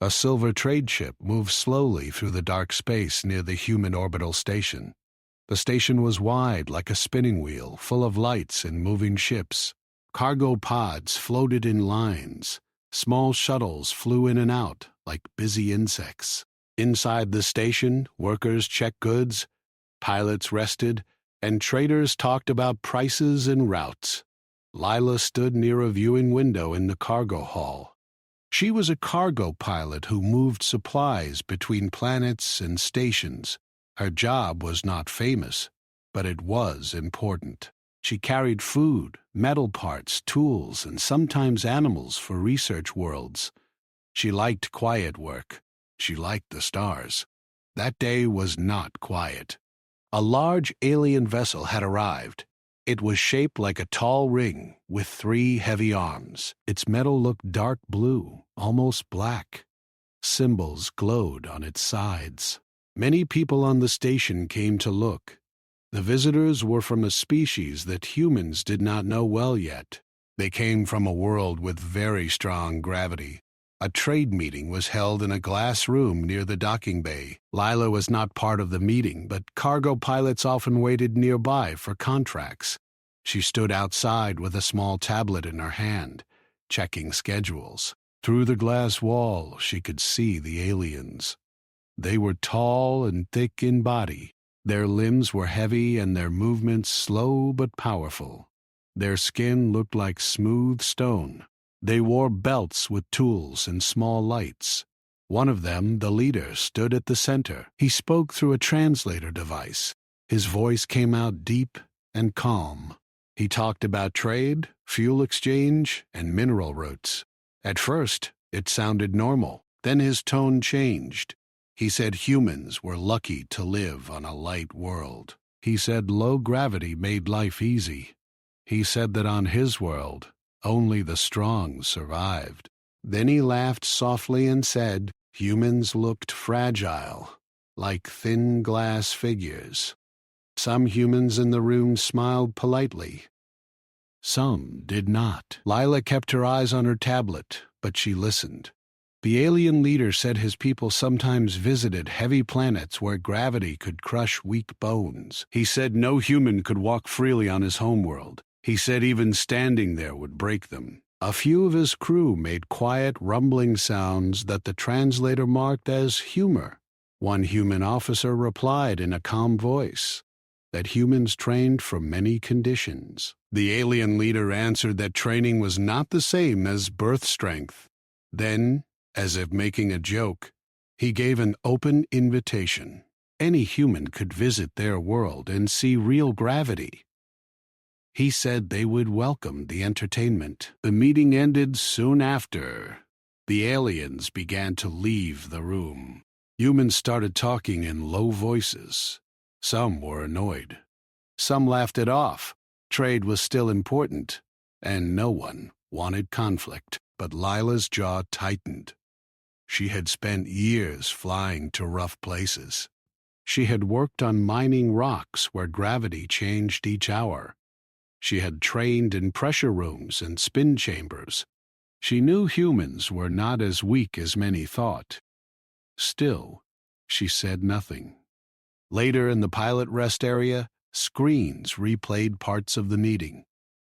A silver trade ship moved slowly through the dark space near the human orbital station. The station was wide like a spinning wheel, full of lights and moving ships. Cargo pods floated in lines. Small shuttles flew in and out like busy insects. Inside the station, workers checked goods, pilots rested, and traders talked about prices and routes. Lila stood near a viewing window in the cargo hall. She was a cargo pilot who moved supplies between planets and stations. Her job was not famous, but it was important. She carried food, metal parts, tools, and sometimes animals for research worlds. She liked quiet work. She liked the stars. That day was not quiet. A large alien vessel had arrived. It was shaped like a tall ring with 3 heavy arms. Its metal looked dark blue, almost black. Symbols glowed on its sides. Many people on the station came to look. The visitors were from a species that humans did not know well yet. They came from a world with very strong gravity. A trade meeting was held in a glass room near the docking bay. Lila was not part of the meeting, but cargo pilots often waited nearby for contracts. She stood outside with a small tablet in her hand, checking schedules. Through the glass wall, she could see the aliens. They were tall and thick in body. Their limbs were heavy and their movements slow but powerful. Their skin looked like smooth stone. They wore belts with tools and small lights. One of them, the leader, stood at the center. He spoke through a translator device. His voice came out deep and calm. He talked about trade, fuel exchange, and mineral routes. At first, it sounded normal. Then his tone changed. He said humans were lucky to live on a light world. He said low gravity made life easy. He said that on his world, only the strong survived. Then he laughed softly and said, humans looked fragile, like thin glass figures. Some humans in the room smiled politely. Some did not. Lila kept her eyes on her tablet, but she listened. The alien leader said his people sometimes visited heavy planets where gravity could crush weak bones. He said no human could walk freely on his homeworld. He said even standing there would break them. A few of his crew made quiet, rumbling sounds that the translator marked as humor. One human officer replied in a calm voice that humans trained for many conditions. The alien leader answered that training was not the same as birth strength. Then, as if making a joke, he gave an open invitation. Any human could visit their world and see real gravity. He said they would welcome the entertainment. The meeting ended soon after. The aliens began to leave the room. Humans started talking in low voices. Some were annoyed. Some laughed it off. Trade was still important, and no one wanted conflict. But Lila's jaw tightened. She had spent years flying to rough places. She had worked on mining rocks where gravity changed each hour. She had trained in pressure rooms and spin chambers. She knew humans were not as weak as many thought. Still, she said nothing. Later in the pilot rest area, screens replayed parts of the meeting.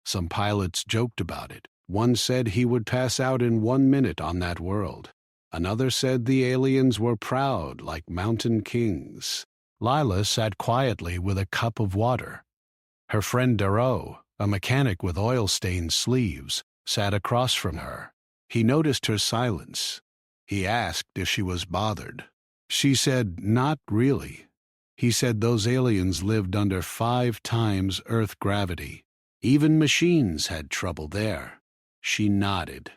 Some pilots joked about it. One said he would pass out in 1 minute on that world. Another said the aliens were proud like mountain kings. Lila sat quietly with a cup of water. Her friend Darrow, a mechanic with oil-stained sleeves, sat across from her. He noticed her silence. He asked if she was bothered. She said, not really. He said those aliens lived under 5 times Earth gravity. Even machines had trouble there. She nodded.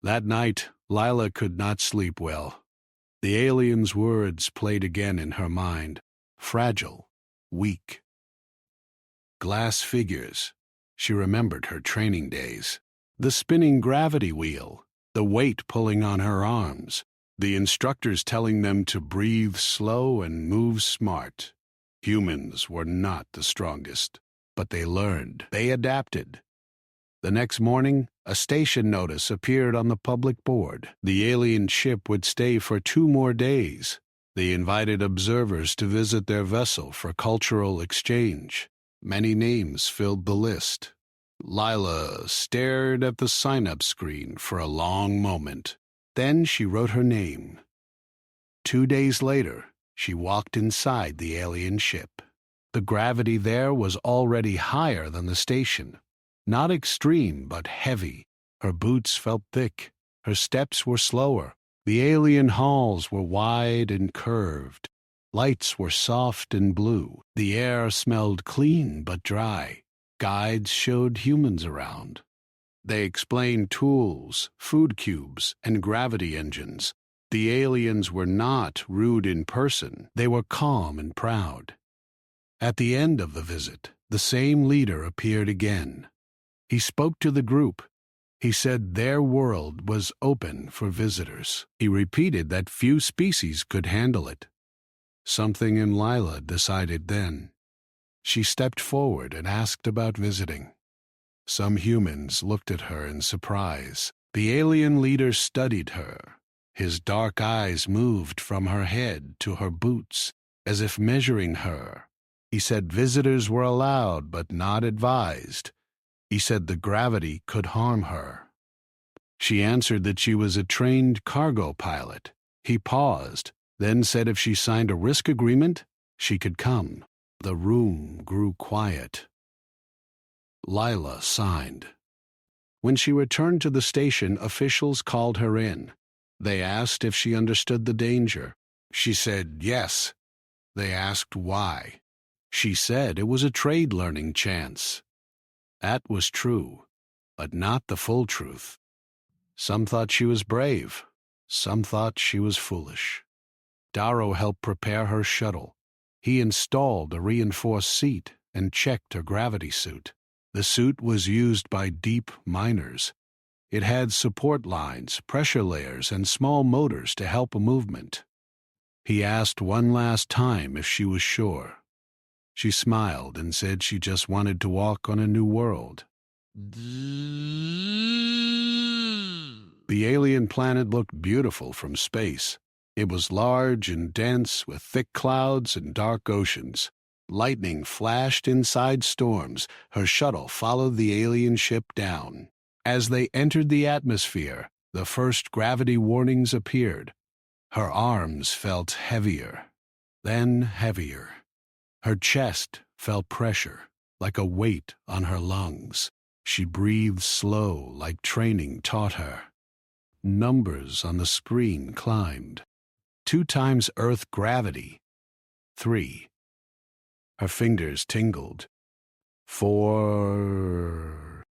That night, Lila could not sleep well. The aliens' words played again in her mind. Fragile, weak. Glass figures. She remembered her training days. The spinning gravity wheel, the weight pulling on her arms, the instructors telling them to breathe slow and move smart. Humans were not the strongest, but they learned. They adapted. The next morning, a station notice appeared on the public board. The alien ship would stay for 2 more days. They invited observers to visit their vessel for cultural exchange. Many names filled the list. Lila stared at the sign-up screen for a long moment. Then she wrote her name. 2 days later, she walked inside the alien ship. The gravity there was already higher than the station. Not extreme, but heavy. Her boots felt thick. Her steps were slower. The alien halls were wide and curved. Lights were soft and blue. The air smelled clean but dry. Guides showed humans around. They explained tools, food cubes, and gravity engines. The aliens were not rude in person. They were calm and proud. At the end of the visit, the same leader appeared again. He spoke to the group. He said their world was open for visitors. He repeated that few species could handle it. Something in Lila decided then. She stepped forward and asked about visiting. Some humans looked at her in surprise. The alien leader studied her. His dark eyes moved from her head to her boots, as if measuring her. He said visitors were allowed but not advised. He said the gravity could harm her. She answered that she was a trained cargo pilot. He paused, then said if she signed a risk agreement, she could come. The room grew quiet. Lila signed. When she returned to the station, officials called her in. They asked if she understood the danger. She said yes. They asked why. She said it was a trade learning chance. That was true, but not the full truth. Some thought she was brave. Some thought she was foolish. Darrow helped prepare her shuttle. He installed a reinforced seat and checked her gravity suit. The suit was used by deep miners. It had support lines, pressure layers, and small motors to help movement. He asked one last time if she was sure. She smiled and said she just wanted to walk on a new world. The alien planet looked beautiful from space. It was large and dense, with thick clouds and dark oceans. Lightning flashed inside storms. Her shuttle followed the alien ship down. As they entered the atmosphere, the first gravity warnings appeared. Her arms felt heavier, then heavier. Her chest felt pressure, like a weight on her lungs. She breathed slow, like training taught her. Numbers on the screen climbed. 2 times Earth gravity. 3. Her fingers tingled. 4.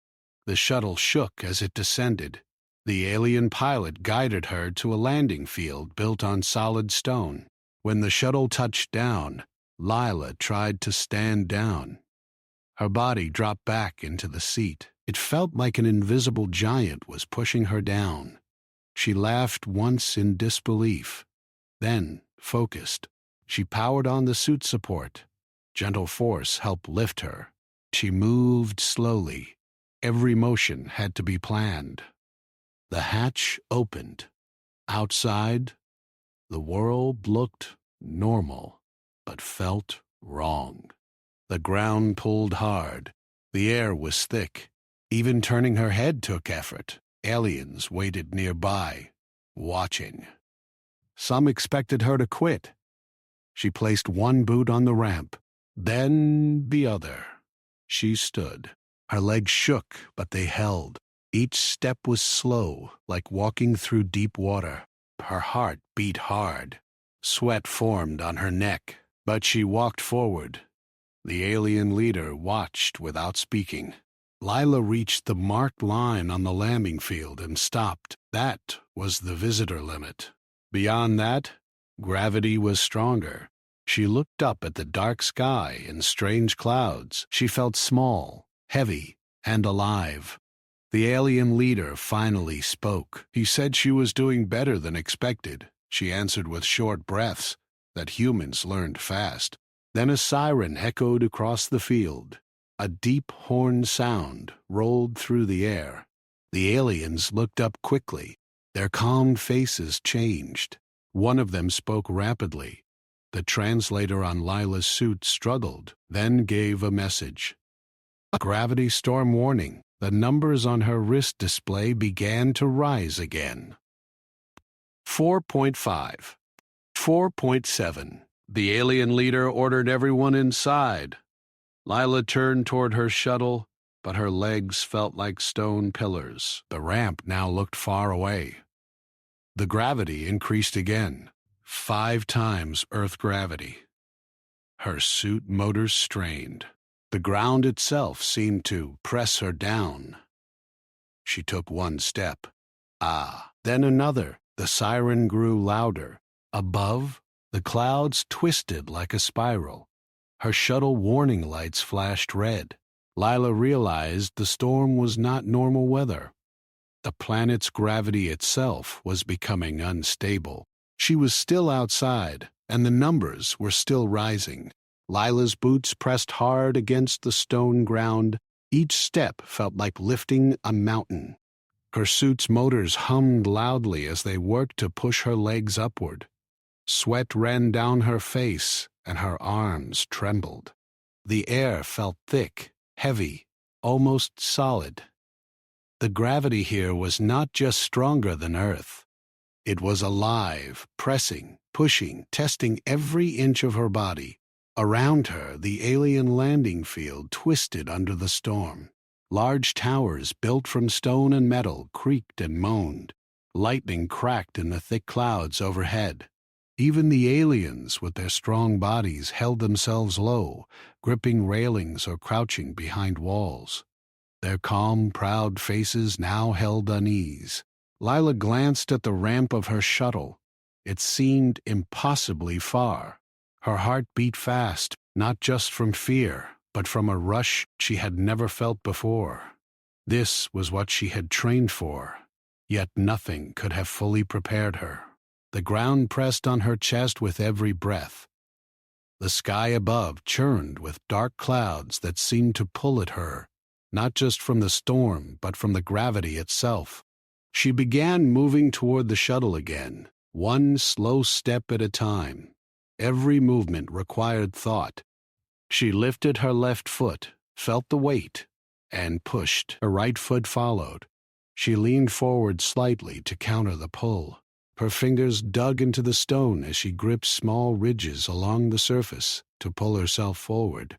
The shuttle shook as it descended. The alien pilot guided her to a landing field built on solid stone. When the shuttle touched down, Lila tried to stand down. Her body dropped back into the seat. It felt like an invisible giant was pushing her down. She laughed once in disbelief. Then, focused, she powered on the suit support. Gentle force helped lift her. She moved slowly. Every motion had to be planned. The hatch opened. Outside, the world looked normal, but felt wrong. The ground pulled hard. The air was thick. Even turning her head took effort. Aliens waited nearby, watching. Some expected her to quit. She placed one boot on the ramp, then the other. She stood. Her legs shook, but they held. Each step was slow, like walking through deep water. Her heart beat hard. Sweat formed on her neck, but she walked forward. The alien leader watched without speaking. Lila reached the marked line on the landing field and stopped. That was the visitor limit. Beyond that, gravity was stronger. She looked up at the dark sky and strange clouds. She felt small, heavy, and alive. The alien leader finally spoke. He said she was doing better than expected. She answered with short breaths that humans learned fast. Then a siren echoed across the field. A deep horn sound rolled through the air. The aliens looked up quickly. Their calm faces changed. One of them spoke rapidly. The translator on Lila's suit struggled, then gave a message. A gravity storm warning. The numbers on her wrist display began to rise again. 4.5. 4.7. The alien leader ordered everyone inside. Lila turned toward her shuttle, but her legs felt like stone pillars. The ramp now looked far away. The gravity increased again, 5 times Earth gravity. Her suit motors strained. The ground itself seemed to press her down. She took one step. Then another. The siren grew louder. Above, the clouds twisted like a spiral. Her shuttle warning lights flashed red. Lila realized the storm was not normal weather. The planet's gravity itself was becoming unstable. She was still outside, and the numbers were still rising. Lila's boots pressed hard against the stone ground. Each step felt like lifting a mountain. Her suit's motors hummed loudly as they worked to push her legs upward. Sweat ran down her face, and her arms trembled. The air felt thick, heavy, almost solid. The gravity here was not just stronger than Earth. It was alive, pressing, pushing, testing every inch of her body. Around her, the alien landing field twisted under the storm. Large towers built from stone and metal creaked and moaned. Lightning cracked in the thick clouds overhead. Even the aliens, with their strong bodies, held themselves low, gripping railings or crouching behind walls. Their calm, proud faces now held unease. Lila glanced at the ramp of her shuttle. It seemed impossibly far. Her heart beat fast, not just from fear, but from a rush she had never felt before. This was what she had trained for, yet nothing could have fully prepared her. The ground pressed on her chest with every breath. The sky above churned with dark clouds that seemed to pull at her, not just from the storm, but from the gravity itself. She began moving toward the shuttle again, one slow step at a time. Every movement required thought. She lifted her left foot, felt the weight, and pushed. Her right foot followed. She leaned forward slightly to counter the pull. Her fingers dug into the stone as she gripped small ridges along the surface to pull herself forward.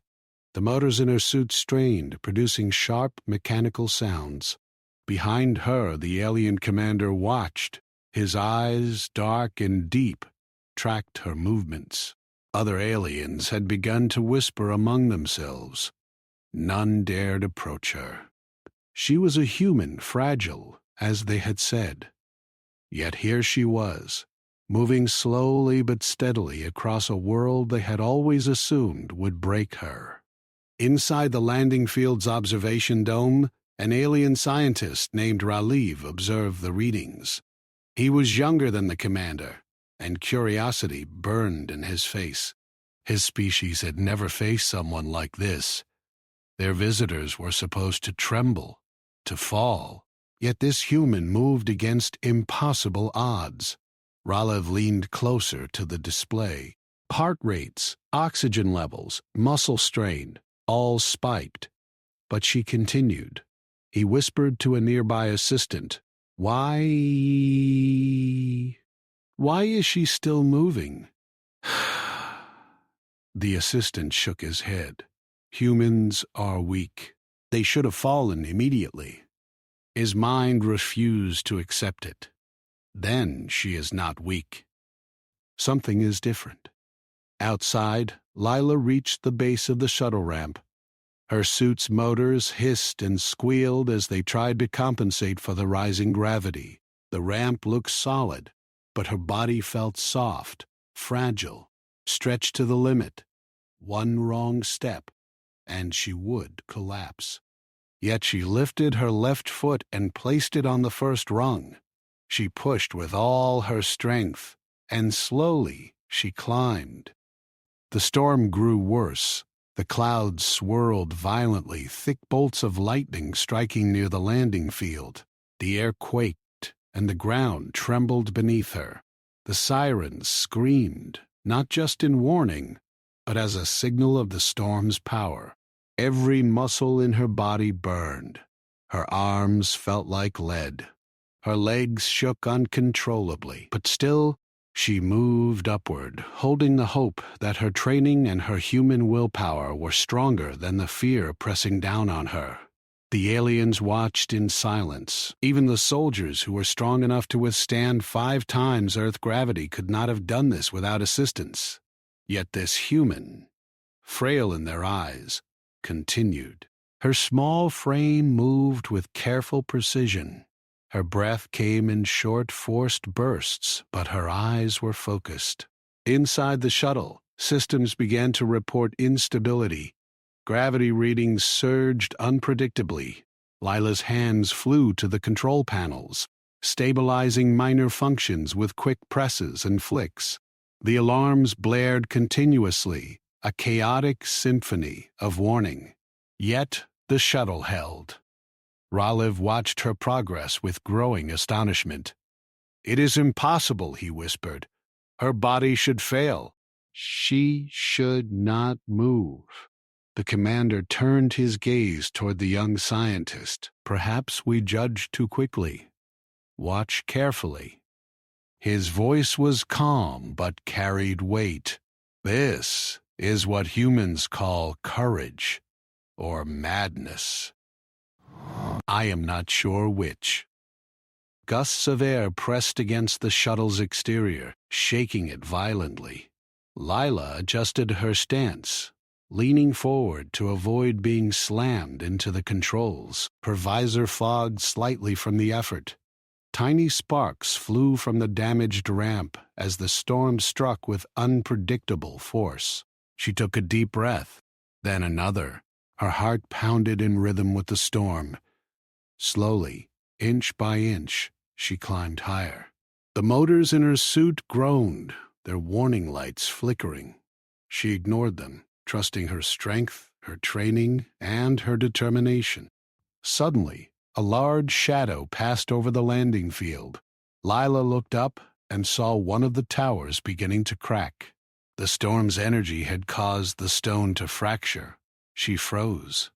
The motors in her suit strained, producing sharp mechanical sounds. Behind her, the alien commander watched. His eyes, dark and deep, tracked her movements. Other aliens had begun to whisper among themselves. None dared approach her. She was a human, fragile, as they had said. Yet here she was, moving slowly but steadily across a world they had always assumed would break her. Inside the landing field's observation dome, an alien scientist named Raleigh observed the readings. He was younger than the commander, and curiosity burned in his face. His species had never faced someone like this. Their visitors were supposed to tremble, to fall. Yet this human moved against impossible odds. Raleigh leaned closer to the display. Heart rates, oxygen levels, muscle strain, all spiked. But she continued. He whispered to a nearby assistant, Why is she still moving? The assistant shook his head. Humans are weak. They should have fallen immediately. His mind refused to accept it. Then she is not weak. Something is different. Outside, Lila reached the base of the shuttle ramp. Her suit's motors hissed and squealed as they tried to compensate for the rising gravity. The ramp looked solid, but her body felt soft, fragile, stretched to the limit. One wrong step, and she would collapse. Yet she lifted her left foot and placed it on the first rung. She pushed with all her strength, and slowly she climbed. The storm grew worse. The clouds swirled violently, thick bolts of lightning striking near the landing field. The air quaked, and the ground trembled beneath her. The sirens screamed, not just in warning, but as a signal of the storm's power. Every muscle in her body burned. Her arms felt like lead. Her legs shook uncontrollably, but still, she moved upward, holding the hope that her training and her human willpower were stronger than the fear pressing down on her. The aliens watched in silence. Even the soldiers who were strong enough to withstand 5 times Earth gravity could not have done this without assistance. Yet this human, frail in their eyes, continued. Her small frame moved with careful precision. Her breath came in short, forced bursts, but her eyes were focused. Inside the shuttle, systems began to report instability. Gravity readings surged unpredictably. Lila's hands flew to the control panels, stabilizing minor functions with quick presses and flicks. The alarms blared continuously, a chaotic symphony of warning. Yet the shuttle held. Ralev watched her progress with growing astonishment. "It is impossible," he whispered. "Her body should fail. She should not move." The commander turned his gaze toward the young scientist. "Perhaps we judged too quickly. Watch carefully." His voice was calm but carried weight. "This is what humans call courage, or madness. I am not sure which." Gusts of air pressed against the shuttle's exterior, shaking it violently. Lila adjusted her stance, leaning forward to avoid being slammed into the controls. Her visor fogged slightly from the effort. Tiny sparks flew from the damaged ramp as the storm struck with unpredictable force. She took a deep breath, then another. Her heart pounded in rhythm with the storm. Slowly, inch by inch, she climbed higher. The motors in her suit groaned, their warning lights flickering. She ignored them, trusting her strength, her training, and her determination. Suddenly, a large shadow passed over the landing field. Lila looked up and saw one of the towers beginning to crack. The storm's energy had caused the stone to fracture. She froze.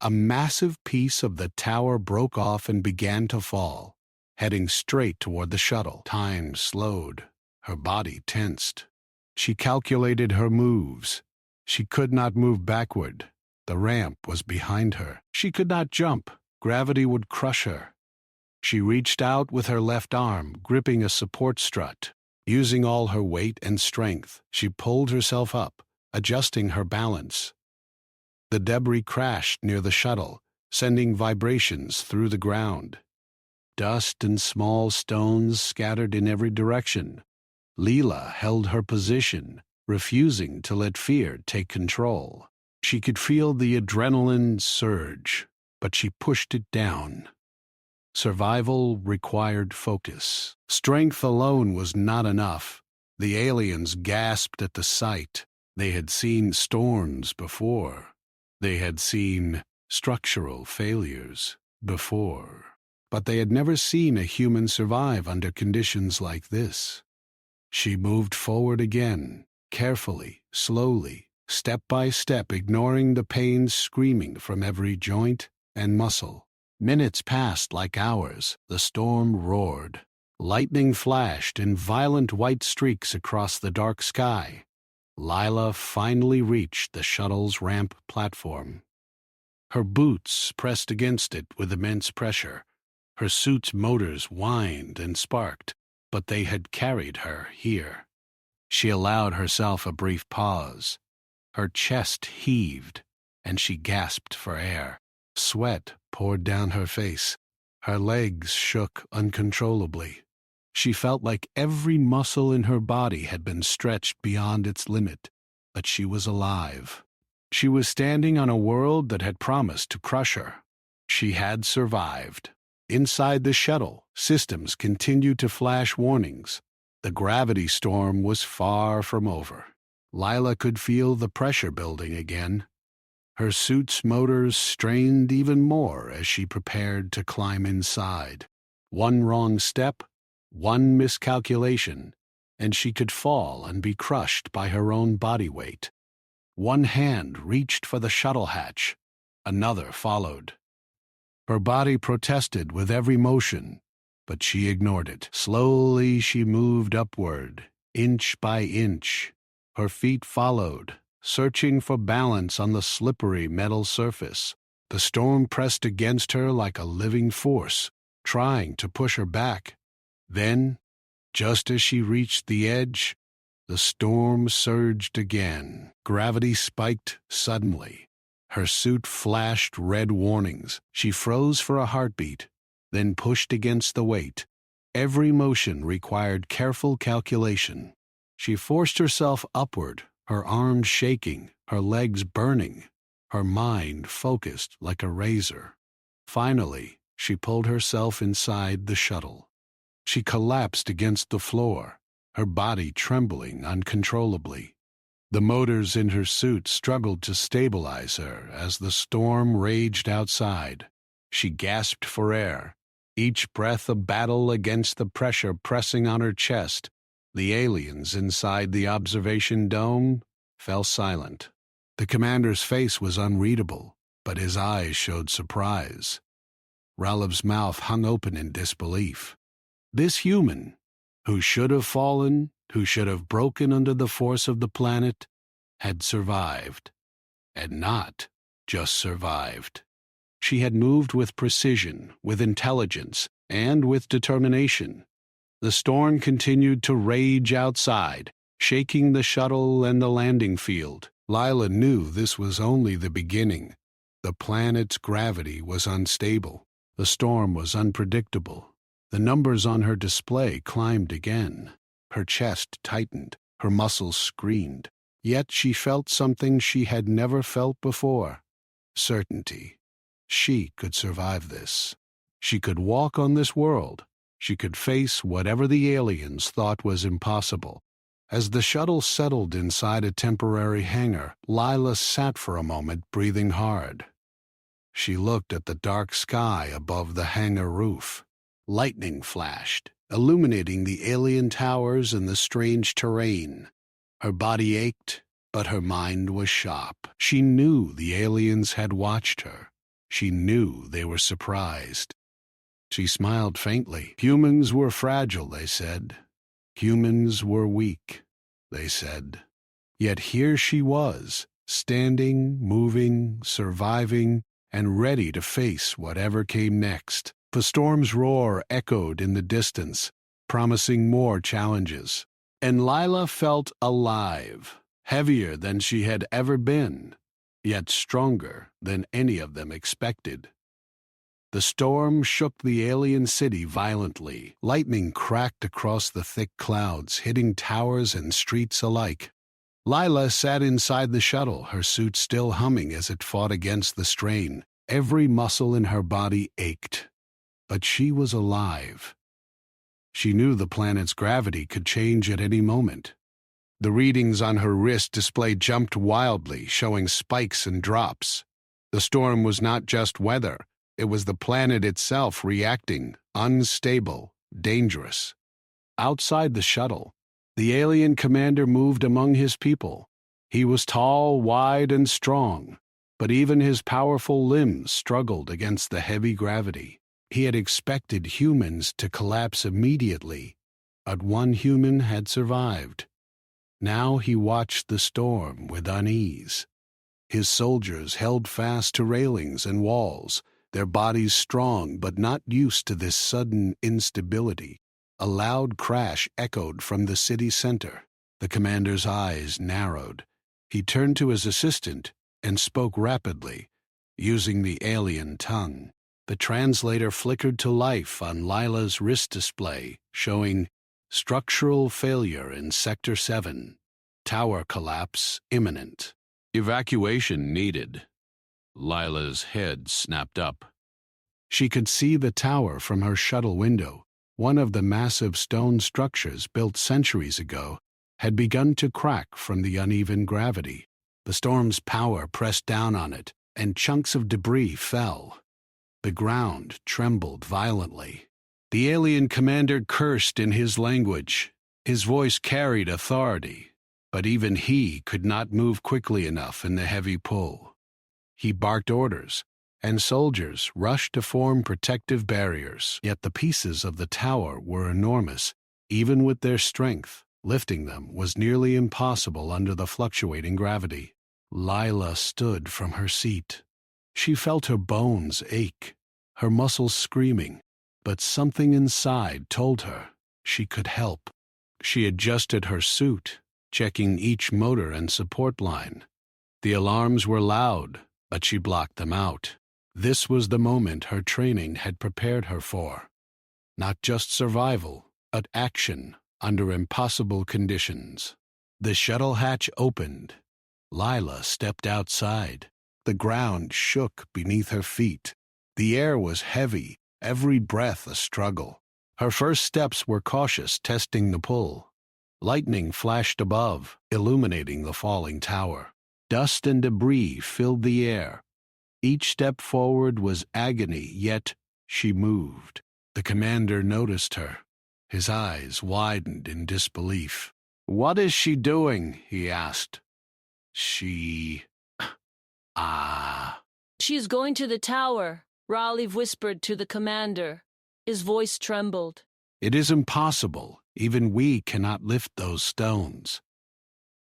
A massive piece of the tower broke off and began to fall, heading straight toward the shuttle. Time slowed. Her body tensed. She calculated her moves. She could not move backward. The ramp was behind her. She could not jump. Gravity would crush her. She reached out with her left arm, gripping a support strut. Using all her weight and strength, she pulled herself up, adjusting her balance. The debris crashed near the shuttle, sending vibrations through the ground. Dust and small stones scattered in every direction. Leela held her position, refusing to let fear take control. She could feel the adrenaline surge, but she pushed it down. Survival required focus. Strength alone was not enough. The aliens gasped at the sight. They had seen storms before. They had seen structural failures before. But they had never seen a human survive under conditions like this. She moved forward again, carefully, slowly, step by step, ignoring the pain screaming from every joint and muscle. Minutes passed like hours. The storm roared. Lightning flashed in violent white streaks across the dark sky. Lila finally reached the shuttle's ramp platform. Her boots pressed against it with immense pressure. Her suit's motors whined and sparked, but they had carried her here. She allowed herself a brief pause. Her chest heaved, and she gasped for air. Sweat poured down her face. Her legs shook uncontrollably. She felt like every muscle in her body had been stretched beyond its limit, but she was alive. She was standing on a world that had promised to crush her. She had survived. Inside the shuttle, systems continued to flash warnings. The gravity storm was far from over. Lila could feel the pressure building again. Her suit's motors strained even more as she prepared to climb inside. One wrong step, one miscalculation, and she could fall and be crushed by her own body weight. One hand reached for the shuttle hatch. Another followed. Her body protested with every motion, but she ignored it. Slowly she moved upward, inch by inch. Her feet followed, searching for balance on the slippery metal surface. The storm pressed against her like a living force, trying to push her back. Then, just as she reached the edge, the storm surged again. Gravity spiked suddenly. Her suit flashed red warnings. She froze for a heartbeat, then pushed against the weight. Every motion required careful calculation. She forced herself upward, her arms shaking, her legs burning, her mind focused like a razor. Finally, she pulled herself inside the shuttle. She collapsed against the floor, her body trembling uncontrollably. The motors in her suit struggled to stabilize her as the storm raged outside. She gasped for air, each breath a battle against the pressure pressing on her chest. The aliens inside the observation dome fell silent. The commander's face was unreadable, but his eyes showed surprise. Ralev's mouth hung open in disbelief. This human, who should have fallen, who should have broken under the force of the planet, had survived. And not just survived. She had moved with precision, with intelligence, and with determination. The storm continued to rage outside, shaking the shuttle and the landing field. Lila knew this was only the beginning. The planet's gravity was unstable. The storm was unpredictable. The numbers on her display climbed again. Her chest tightened, her muscles screamed. Yet she felt something she had never felt before. Certainty. She could survive this. She could walk on this world. She could face whatever the aliens thought was impossible. As the shuttle settled inside a temporary hangar, Lila sat for a moment, breathing hard. She looked at the dark sky above the hangar roof. Lightning flashed, illuminating the alien towers and the strange terrain. Her body ached, but her mind was sharp. She knew the aliens had watched her. She knew they were surprised. She smiled faintly. Humans were fragile, they said. Humans were weak, they said. Yet here she was, standing, moving, surviving, and ready to face whatever came next. The storm's roar echoed in the distance, promising more challenges. And Lila felt alive, heavier than she had ever been, yet stronger than any of them expected. The storm shook the alien city violently. Lightning cracked across the thick clouds, hitting towers and streets alike. Lila sat inside the shuttle, her suit still humming as it fought against the strain. Every muscle in her body ached. But she was alive. She knew the planet's gravity could change at any moment. The readings on her wrist display jumped wildly, showing spikes and drops. The storm was not just weather. It was the planet itself reacting, unstable, dangerous. Outside the shuttle, the alien commander moved among his people. He was tall, wide, and strong, but even his powerful limbs struggled against the heavy gravity. He had expected humans to collapse immediately, but one human had survived. Now he watched the storm with unease. His soldiers held fast to railings and walls, their bodies strong but not used to this sudden instability. A loud crash echoed from the city center. The commander's eyes narrowed. He turned to his assistant and spoke rapidly, using the alien tongue. The translator flickered to life on Lila's wrist display, showing structural failure in Sector 7. Tower collapse imminent. Evacuation needed. Lila's head snapped up. She could see the tower from her shuttle window. One of the massive stone structures built centuries ago had begun to crack from the uneven gravity. The storm's power pressed down on it, and chunks of debris fell. The ground trembled violently. The alien commander cursed in his language. His voice carried authority, but even he could not move quickly enough in the heavy pull. He barked orders, and soldiers rushed to form protective barriers. Yet the pieces of the tower were enormous. Even with their strength, lifting them was nearly impossible under the fluctuating gravity. Lila stood from her seat. She felt her bones ache, her muscles screaming, but something inside told her she could help. She adjusted her suit, checking each motor and support line. The alarms were loud, but she blocked them out. This was the moment her training had prepared her for. Not just survival, but action under impossible conditions. The shuttle hatch opened. Lila stepped outside. The ground shook beneath her feet. The air was heavy, every breath a struggle. Her first steps were cautious, testing the pull. Lightning flashed above, illuminating the falling tower. Dust and debris filled the air. Each step forward was agony, yet she moved. The commander noticed her. His eyes widened in disbelief. "What is she doing?" he asked. She... She's going to the tower," Raleigh whispered to the commander. His voice trembled. "It is impossible. Even we cannot lift those stones."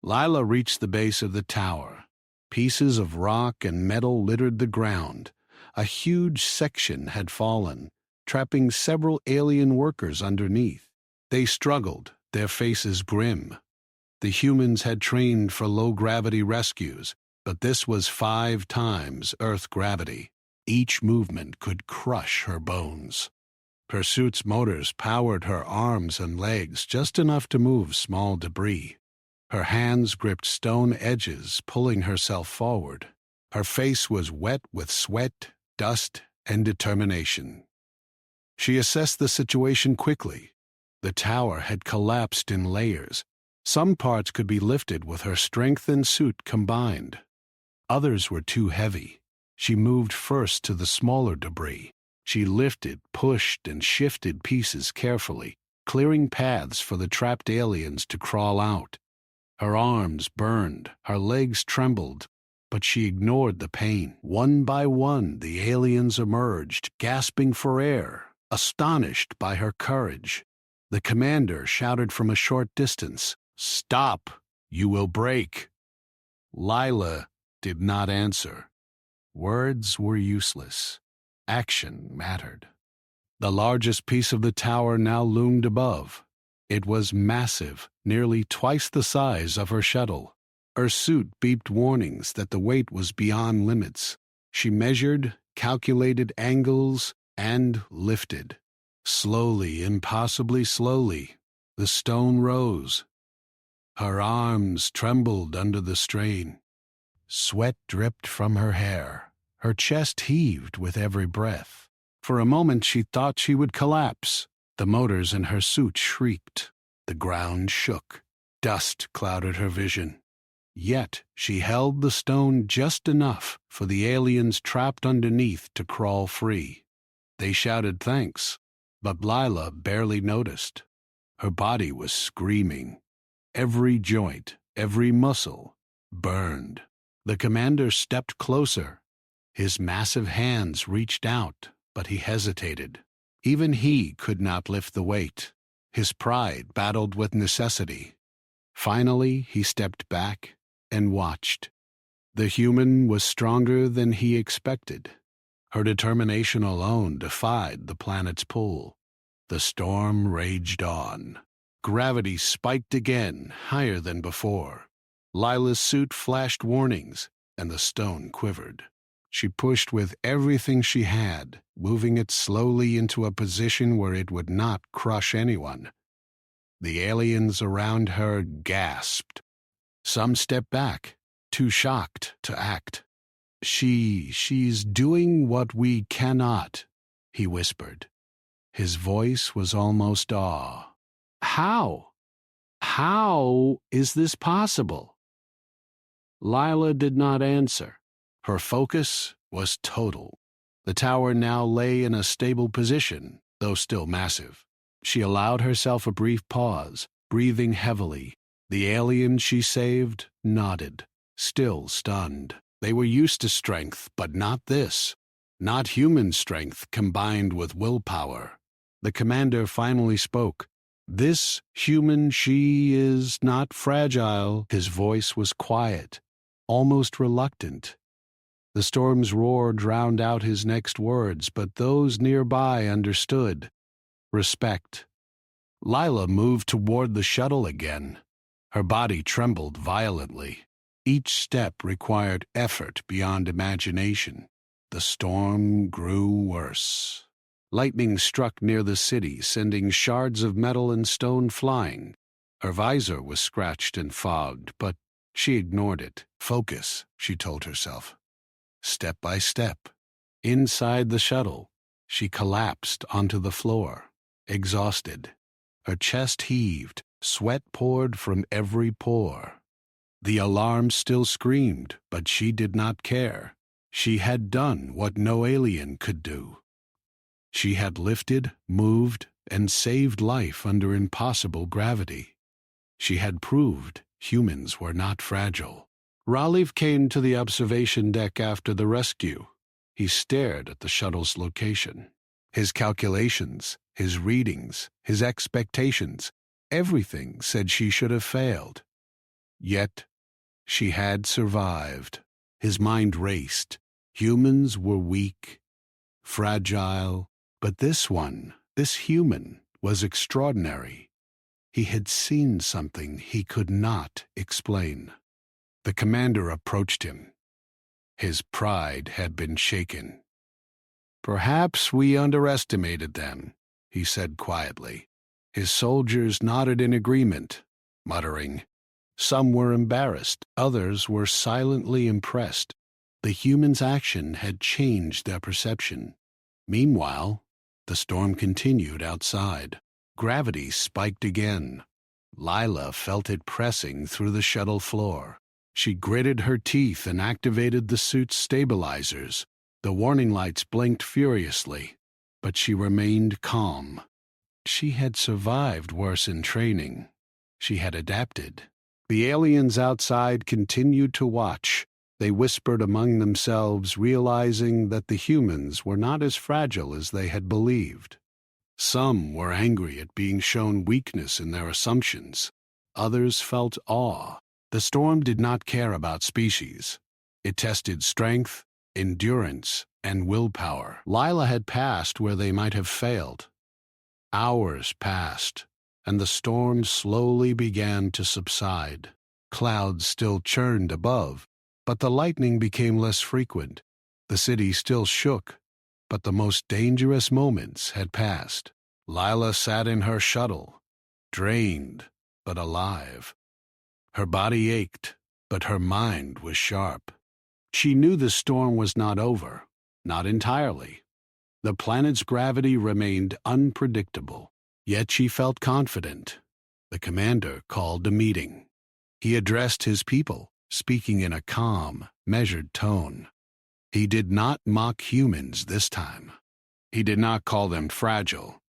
Lila reached the base of the tower. Pieces of rock and metal littered the ground. A huge section had fallen, trapping several alien workers underneath. They struggled, their faces grim. The humans had trained for low-gravity rescues, but this was 5 times Earth gravity. Each movement could crush her bones. Her suit's motors powered her arms and legs just enough to move small debris. Her hands gripped stone edges, pulling herself forward. Her face was wet with sweat, dust, and determination. She assessed the situation quickly. The tower had collapsed in layers. Some parts could be lifted with her strength and suit combined. Others were too heavy. She moved first to the smaller debris. She lifted, pushed, and shifted pieces carefully, clearing paths for the trapped aliens to crawl out. Her arms burned, her legs trembled, but she ignored the pain. One by one, the aliens emerged, gasping for air, astonished by her courage. The commander shouted from a short distance, "Stop! You will break!" Lila did not answer. Words were useless. Action mattered. The largest piece of the tower now loomed above. It was massive, nearly twice the size of her shuttle. Her suit beeped warnings that the weight was beyond limits. She measured, calculated angles, and lifted. Slowly, impossibly slowly, the stone rose. Her arms trembled under the strain. Sweat dripped from her hair. Her chest heaved with every breath. For a moment she thought she would collapse. The motors in her suit shrieked. The ground shook. Dust clouded her vision. Yet she held the stone just enough for the aliens trapped underneath to crawl free. They shouted thanks, but Lila barely noticed. Her body was screaming. Every joint, every muscle, burned. The commander stepped closer. His massive hands reached out, but he hesitated. Even he could not lift the weight. His pride battled with necessity. Finally, he stepped back and watched. The human was stronger than he expected. Her determination alone defied the planet's pull. The storm raged on. Gravity spiked again, higher than before. Lila's suit flashed warnings, and the stone quivered. She pushed with everything she had, moving it slowly into a position where it would not crush anyone. The aliens around her gasped. Some stepped back, too shocked to act. She's doing what we cannot," he whispered. His voice was almost awe. "How?" How is this possible? Lila did not answer. Her focus was total. The tower now lay in a stable position, though still massive. She allowed herself a brief pause, breathing heavily. The aliens she saved nodded, still stunned. They were used to strength, but not this. Not human strength combined with willpower. The commander finally spoke. "This human she is not fragile." His voice was quiet, almost reluctant. The storm's roar drowned out his next words, but those nearby understood. Respect. Lila moved toward the shuttle again. Her body trembled violently. Each step required effort beyond imagination. The storm grew worse. Lightning struck near the city, sending shards of metal and stone flying. Her visor was scratched and fogged, but she ignored it. Focus, she told herself. Step by step. Inside the shuttle, she collapsed onto the floor, exhausted. Her chest heaved, sweat poured from every pore. The alarm still screamed, but she did not care. She had done what no alien could do. She had lifted, moved, and saved life under impossible gravity. She had proved humans were not fragile. Raleigh came to the observation deck after the rescue. He stared at the shuttle's location. His calculations, his readings, his expectations, everything said she should have failed. Yet, she had survived. His mind raced. Humans were weak, fragile, but this human, was extraordinary. He had seen something he could not explain. The commander approached him. His pride had been shaken. "Perhaps we underestimated them," he said quietly. His soldiers nodded in agreement, muttering. Some were embarrassed, others were silently impressed. The humans' action had changed their perception. Meanwhile, the storm continued outside. Gravity spiked again. Lila felt it pressing through the shuttle floor. She gritted her teeth and activated the suit's stabilizers. The warning lights blinked furiously, but she remained calm. She had survived worse in training. She had adapted. The aliens outside continued to watch. They whispered among themselves, realizing that the humans were not as fragile as they had believed. Some were angry at being shown weakness in their assumptions. Others felt awe. The storm did not care about species. It tested strength, endurance, and willpower. Lila had passed where they might have failed. Hours passed, and the storm slowly began to subside. Clouds still churned above, but the lightning became less frequent. The city still shook, but the most dangerous moments had passed. Lila sat in her shuttle, drained but alive. Her body ached, but her mind was sharp. She knew the storm was not over, not entirely. The planet's gravity remained unpredictable, yet she felt confident. The commander called a meeting. He addressed his people, speaking in a calm, measured tone. He did not mock humans this time. He did not call them fragile.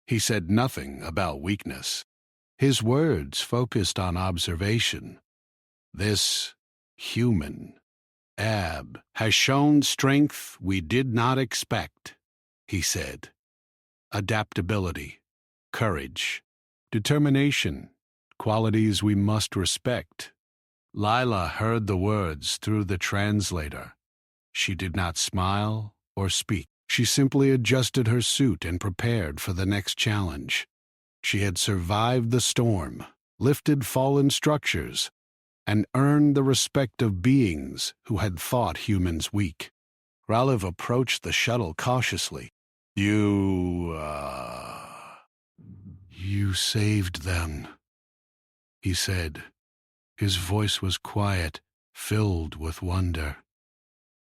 He said nothing about weakness. His words focused on observation. This human, Ab, has shown strength we did not expect, he said. Adaptability, courage, determination, qualities we must respect. Lila heard the words through the translator. She did not smile or speak. She simply adjusted her suit and prepared for the next challenge. She had survived the storm, lifted fallen structures, and earned the respect of beings who had thought humans weak. Raleigh approached the shuttle cautiously. You saved them, he said. His voice was quiet, filled with wonder.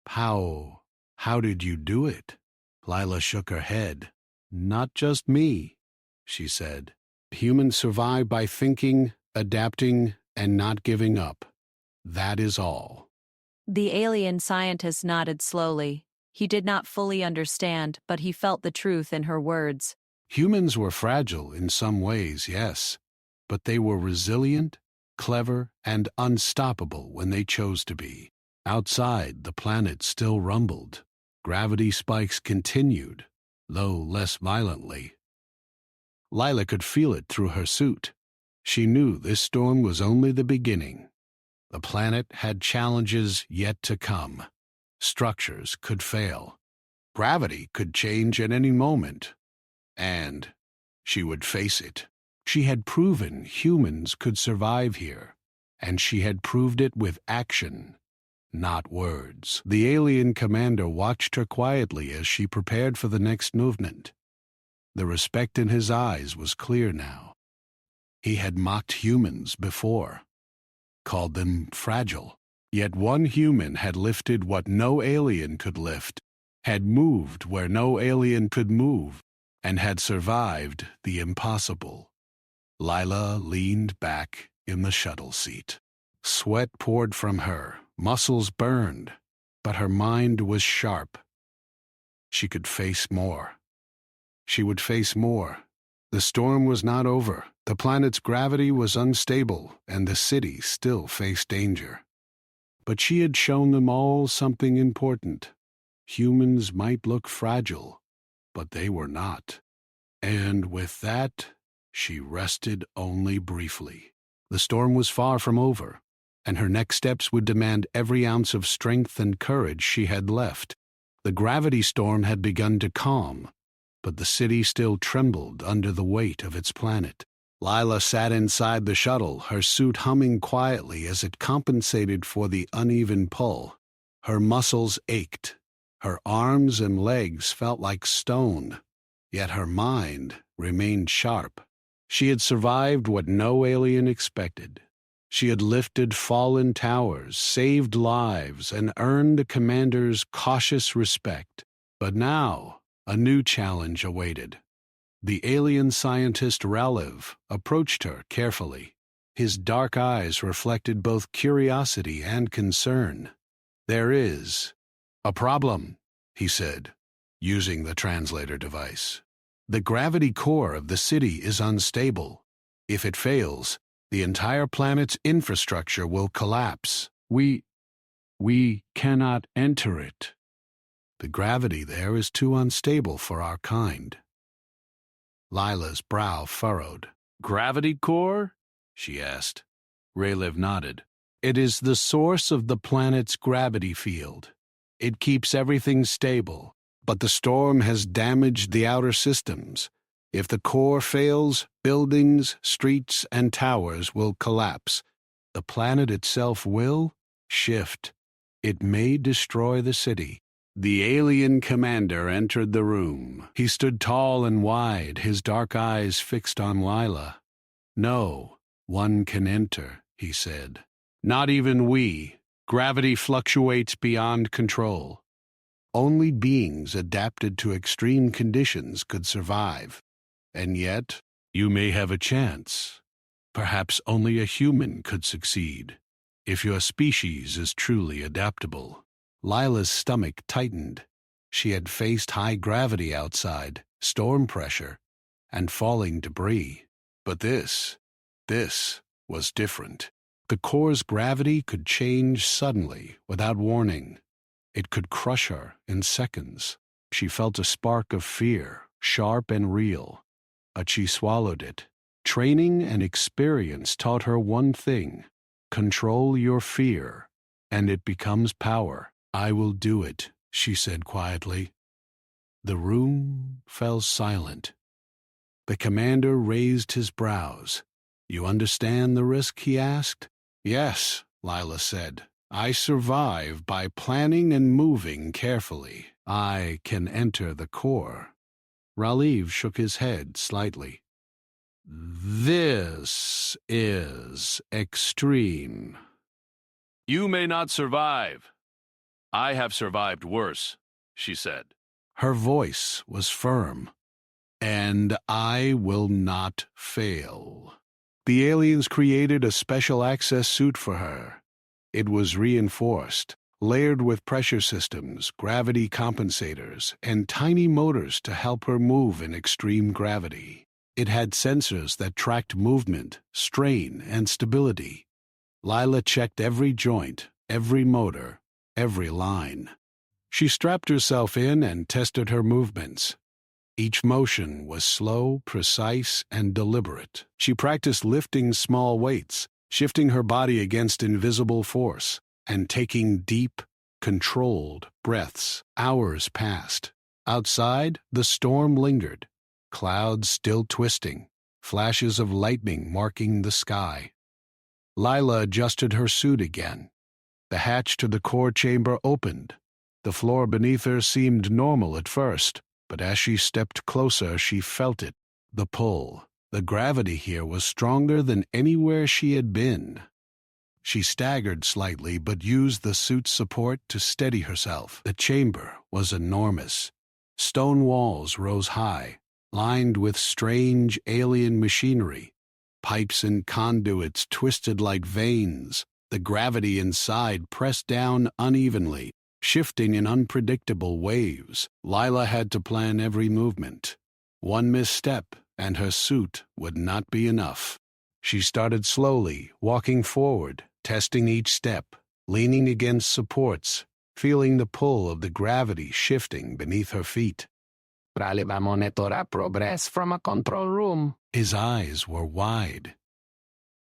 How did you do it? Lila shook her head. Not just me, she said. Humans survive by thinking, Adapting and not giving up. That is all. The alien scientist nodded slowly. He did not fully understand, but he felt the truth in her words. Humans were fragile in some ways, yes, but they were resilient, clever, and unstoppable when they chose to be. Outside, the planet still rumbled. Gravity spikes continued, though less violently. Lila could feel it through her suit. She knew this storm was only the beginning. The planet had challenges yet to come. Structures could fail. Gravity could change at any moment. And she would face it. She had proven humans could survive here, and she had proved it with action, not words. The alien commander watched her quietly as she prepared for the next movement. The respect in his eyes was clear now. He had mocked humans before, called them fragile. Yet one human had lifted what no alien could lift, had moved where no alien could move, and had survived the impossible. Lila leaned back in the shuttle seat. Sweat poured from her, muscles burned, but her mind was sharp. She could face more. She would face more. The storm was not over. The planet's gravity was unstable, and the city still faced danger. But she had shown them all something important. Humans might look fragile, but they were not. And with that, she rested only briefly. The storm was far from over, and her next steps would demand every ounce of strength and courage she had left. The gravity storm had begun to calm, but the city still trembled under the weight of its planet. Lila sat inside the shuttle, her suit humming quietly as it compensated for the uneven pull. Her muscles ached. Her arms and legs felt like stone, yet her mind remained sharp. She had survived what no alien expected. She had lifted fallen towers, saved lives, and earned the commander's cautious respect. But now, a new challenge awaited. The alien scientist Ralev approached her carefully. His dark eyes reflected both curiosity and concern. "There is a problem," he said, using the translator device. "The gravity core of the city is unstable. If it fails, the entire planet's infrastructure will collapse. We cannot enter it. The gravity there is too unstable for our kind." Lila's brow furrowed. "Gravity core?" she asked. Ralev nodded. "It is the source of the planet's gravity field. It keeps everything stable, but the storm has damaged the outer systems. If the core fails, buildings, streets, and towers will collapse. The planet itself will shift. It may destroy the city." The alien commander entered the room. He stood tall and wide, his dark eyes fixed on Lila. "No one can enter," he said. "Not even we. Gravity fluctuates beyond control. Only beings adapted to extreme conditions could survive. And yet, you may have a chance. Perhaps only a human could succeed, if your species is truly adaptable." Lila's stomach tightened. She had faced high gravity outside, storm pressure, and falling debris. But this was different. The core's gravity could change suddenly, without warning. It could crush her in seconds. She felt a spark of fear, sharp and real, but she swallowed it. Training and experience taught her one thing: control your fear, and it becomes power. "I will do it," she said quietly. The room fell silent. The commander raised his brows. "You understand the risk?" he asked. "Yes," Lila said. "I survive by planning and moving carefully. I can enter the core." Ralev shook his head slightly. "This is extreme." "You may not survive. I have survived worse," she said. Her voice was firm. "And I will not fail." The aliens created a special access suit for her. It was reinforced, layered with pressure systems, gravity compensators, and tiny motors to help her move in extreme gravity. It had sensors that tracked movement, strain, and stability. Lila checked every joint, every motor, every line. She strapped herself in and tested her movements. Each motion was slow, precise, and deliberate. She practiced lifting small weights, shifting her body against invisible force, and taking deep, controlled breaths. Hours passed. Outside, the storm lingered, clouds still twisting, flashes of lightning marking the sky. Lila adjusted her suit again. The hatch to the core chamber opened. The floor beneath her seemed normal at first, but as she stepped closer, she felt it. The pull. The gravity here was stronger than anywhere she had been. She staggered slightly but used the suit's support to steady herself. The chamber was enormous. Stone walls rose high, lined with strange alien machinery. Pipes and conduits twisted like veins. The gravity inside pressed down unevenly, shifting in unpredictable waves. Lila had to plan every movement. One misstep, and her suit would not be enough. She started slowly, walking forward, testing each step, leaning against supports, feeling the pull of the gravity shifting beneath her feet. Praliva monitora progress from a control room. His eyes were wide.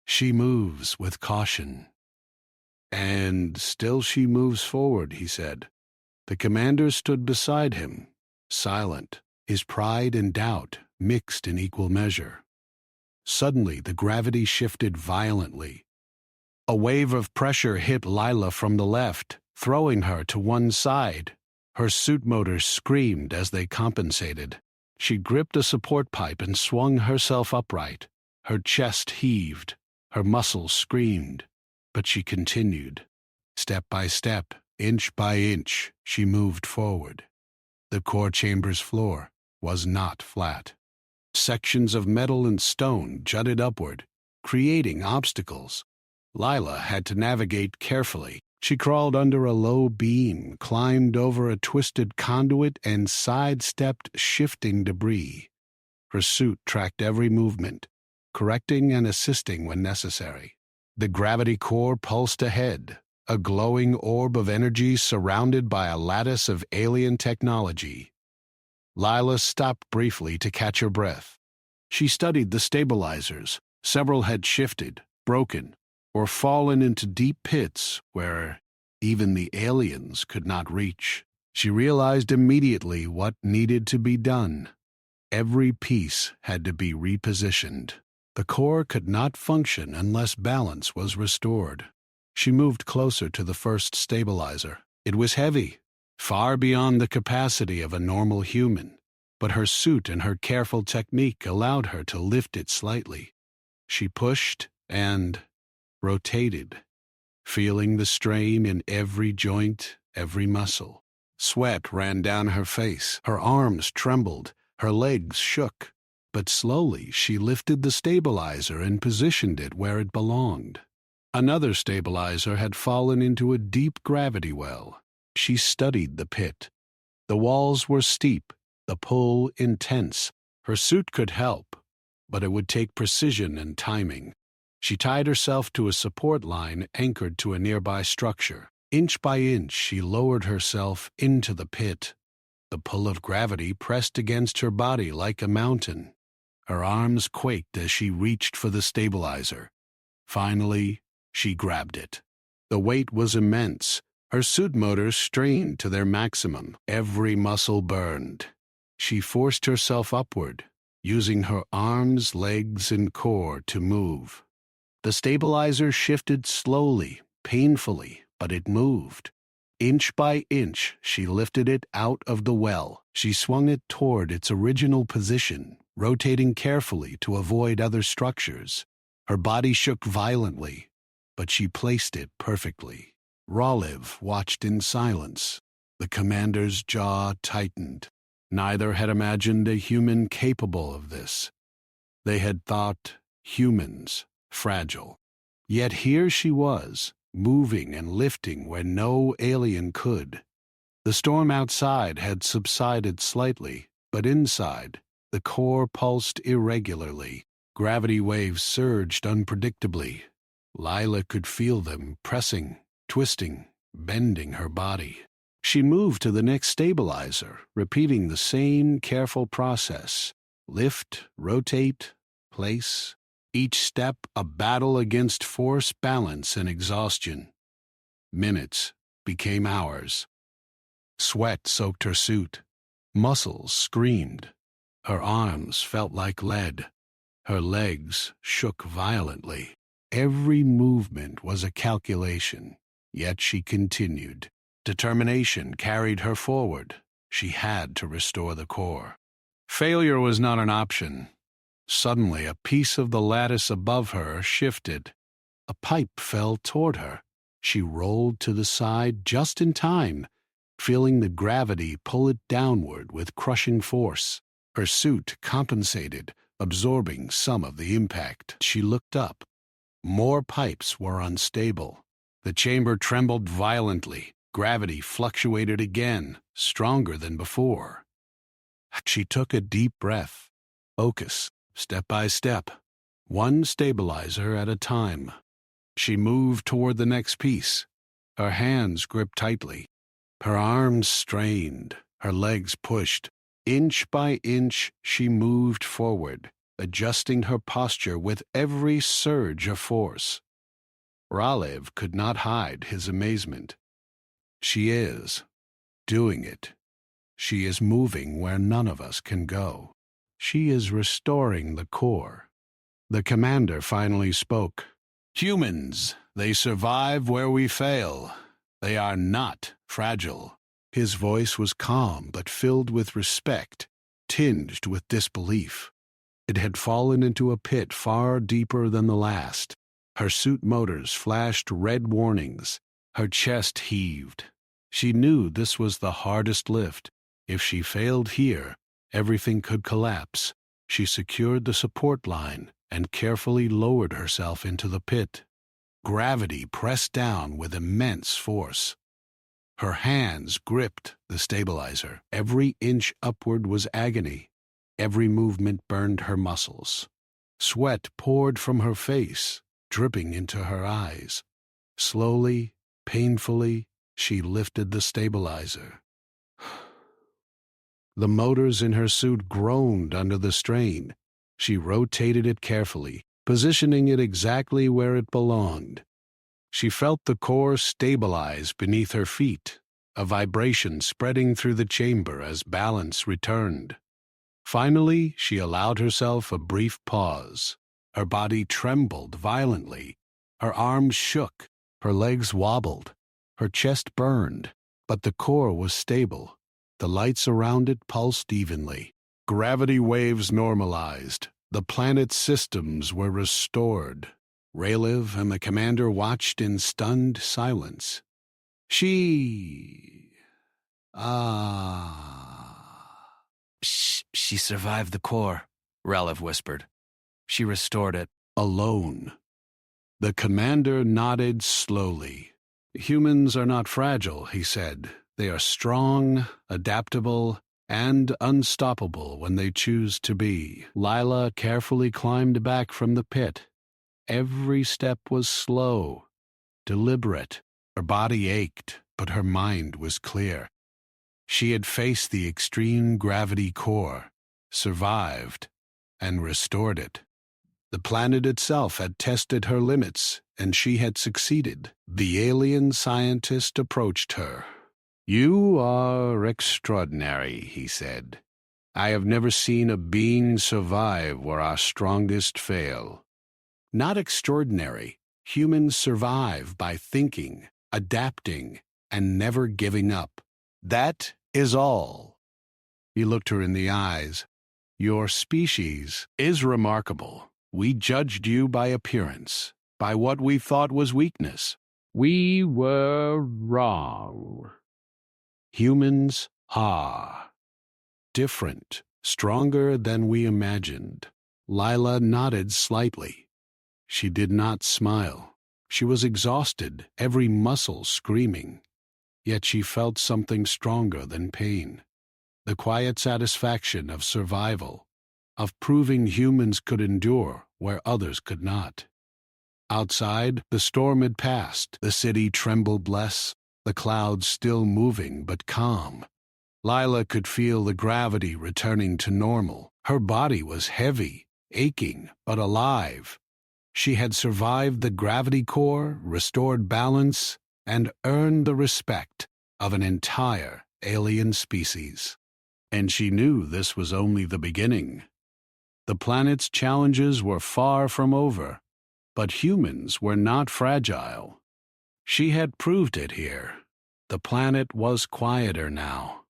She moves with caution. And still she moves forward, he said. The commander stood beside him, silent, his pride and doubt mixed in equal measure. Suddenly, the gravity shifted violently. A wave of pressure hit Lila from the left, throwing her to one side. Her suit motors screamed as they compensated. She gripped a support pipe and swung herself upright. Her chest heaved. Her muscles screamed. But she continued. Step by step, inch by inch, she moved forward. The core chamber's floor was not flat. Sections of metal and stone jutted upward, creating obstacles. Lila had to navigate carefully. She crawled under a low beam, climbed over a twisted conduit, and sidestepped shifting debris. Her suit tracked every movement, correcting and assisting when necessary. The gravity core pulsed ahead, a glowing orb of energy surrounded by a lattice of alien technology. Lila stopped briefly to catch her breath. She studied the stabilizers. Several had shifted, broken, or fallen into deep pits where even the aliens could not reach. She realized immediately what needed to be done. Every piece had to be repositioned. The core could not function unless balance was restored. She moved closer to the first stabilizer. It was heavy, far beyond the capacity of a normal human, but her suit and her careful technique allowed her to lift it slightly. She pushed and rotated, feeling the strain in every joint, every muscle. Sweat ran down her face. Her arms trembled. Her legs shook. But slowly she lifted the stabilizer and positioned it where it belonged. Another stabilizer had fallen into a deep gravity well. She studied the pit. The walls were steep, the pull intense. Her suit could help, but it would take precision and timing. She tied herself to a support line anchored to a nearby structure. Inch by inch, she lowered herself into the pit. The pull of gravity pressed against her body like a mountain. Her arms quaked as she reached for the stabilizer. Finally, she grabbed it. The weight was immense. Her suit motors strained to their maximum. Every muscle burned. She forced herself upward, using her arms, legs, and core to move. The stabilizer shifted slowly, painfully, but it moved. Inch by inch, she lifted it out of the well. She swung it toward its original position, rotating carefully to avoid other structures. Her body shook violently, but she placed it perfectly. Roliv watched in silence. The commander's jaw tightened. Neither had imagined a human capable of this. They had thought Humans, fragile. Yet here she was, moving and lifting where no alien could. The storm outside had subsided slightly, but inside, the core pulsed irregularly. Gravity waves surged unpredictably. Lila could feel them pressing, twisting, bending her body. She moved to the next stabilizer, repeating the same careful process. Lift, rotate, place. Each step a battle against force, balance, and exhaustion. Minutes became hours. Sweat soaked her suit. Muscles screamed. Her arms felt like lead. Her legs shook violently. Every movement was a calculation, yet she continued. Determination carried her forward. She had to restore the core. Failure was not an option. Suddenly, a piece of the lattice above her shifted. A pipe fell toward her. She rolled to the side just in time, feeling the gravity pull it downward with crushing force. Her suit compensated, absorbing some of the impact. She looked up. More pipes were unstable. The chamber trembled violently. Gravity fluctuated again, stronger than before. She took a deep breath. Focus, step by step, one stabilizer at a time. She moved toward the next piece. Her hands gripped tightly. Her arms strained, her legs pushed. Inch by inch, she moved forward, adjusting her posture with every surge of force. Ralev could not hide his amazement. She is doing it. She is moving where none of us can go. She is restoring the core. The commander finally spoke. Humans, they survive where we fail. They are not fragile. His voice was calm but filled with respect, tinged with disbelief. It had fallen into a pit far deeper than the last. Her suit motors flashed red warnings. Her chest heaved. She knew this was the hardest lift. If she failed here, everything could collapse. She secured the support line and carefully lowered herself into the pit. Gravity pressed down with immense force. Her hands gripped the stabilizer. Every inch upward was agony. Every movement burned her muscles. Sweat poured from her face, dripping into her eyes. Slowly, painfully, she lifted the stabilizer. The motors in her suit groaned under the strain. She rotated it carefully, positioning it exactly where it belonged. She felt the core stabilize beneath her feet, a vibration spreading through the chamber as balance returned. Finally, she allowed herself a brief pause. Her body trembled violently. Her arms shook. Her legs wobbled. Her chest burned. But the core was stable. The lights around it pulsed evenly. Gravity waves normalized. The planet's systems were restored. Ralev and the commander watched in stunned silence. She survived the core, Ralev whispered. She restored it, alone. The commander nodded slowly. Humans are not fragile, he said. They are strong, adaptable, and unstoppable when they choose to be. Lila carefully climbed back from the pit. Every step was slow, deliberate. Her body ached, but her mind was clear. She had faced the extreme gravity core, survived, and restored it. The planet itself had tested her limits, and she had succeeded. The alien scientist approached her. "You are extraordinary," he said. "I have never seen a being survive where our strongest fail." Not extraordinary. Humans survive by thinking, adapting, and never giving up. That is all. He looked her in the eyes. Your species is remarkable. We judged you by appearance, by what we thought was weakness. We were wrong. Humans are different, stronger than we imagined. Lila nodded slightly. She did not smile. She was exhausted, every muscle screaming. Yet she felt something stronger than pain. The quiet satisfaction of survival, of proving humans could endure where others could not. Outside, the storm had passed. The city trembled less, the clouds still moving but calm. Lila could feel the gravity returning to normal. Her body was heavy, aching, but alive. She had survived the gravity core, restored balance, and earned the respect of an entire alien species. And she knew this was only the beginning. The planet's challenges were far from over, but humans were not fragile. She had proved it here. The planet was quieter now.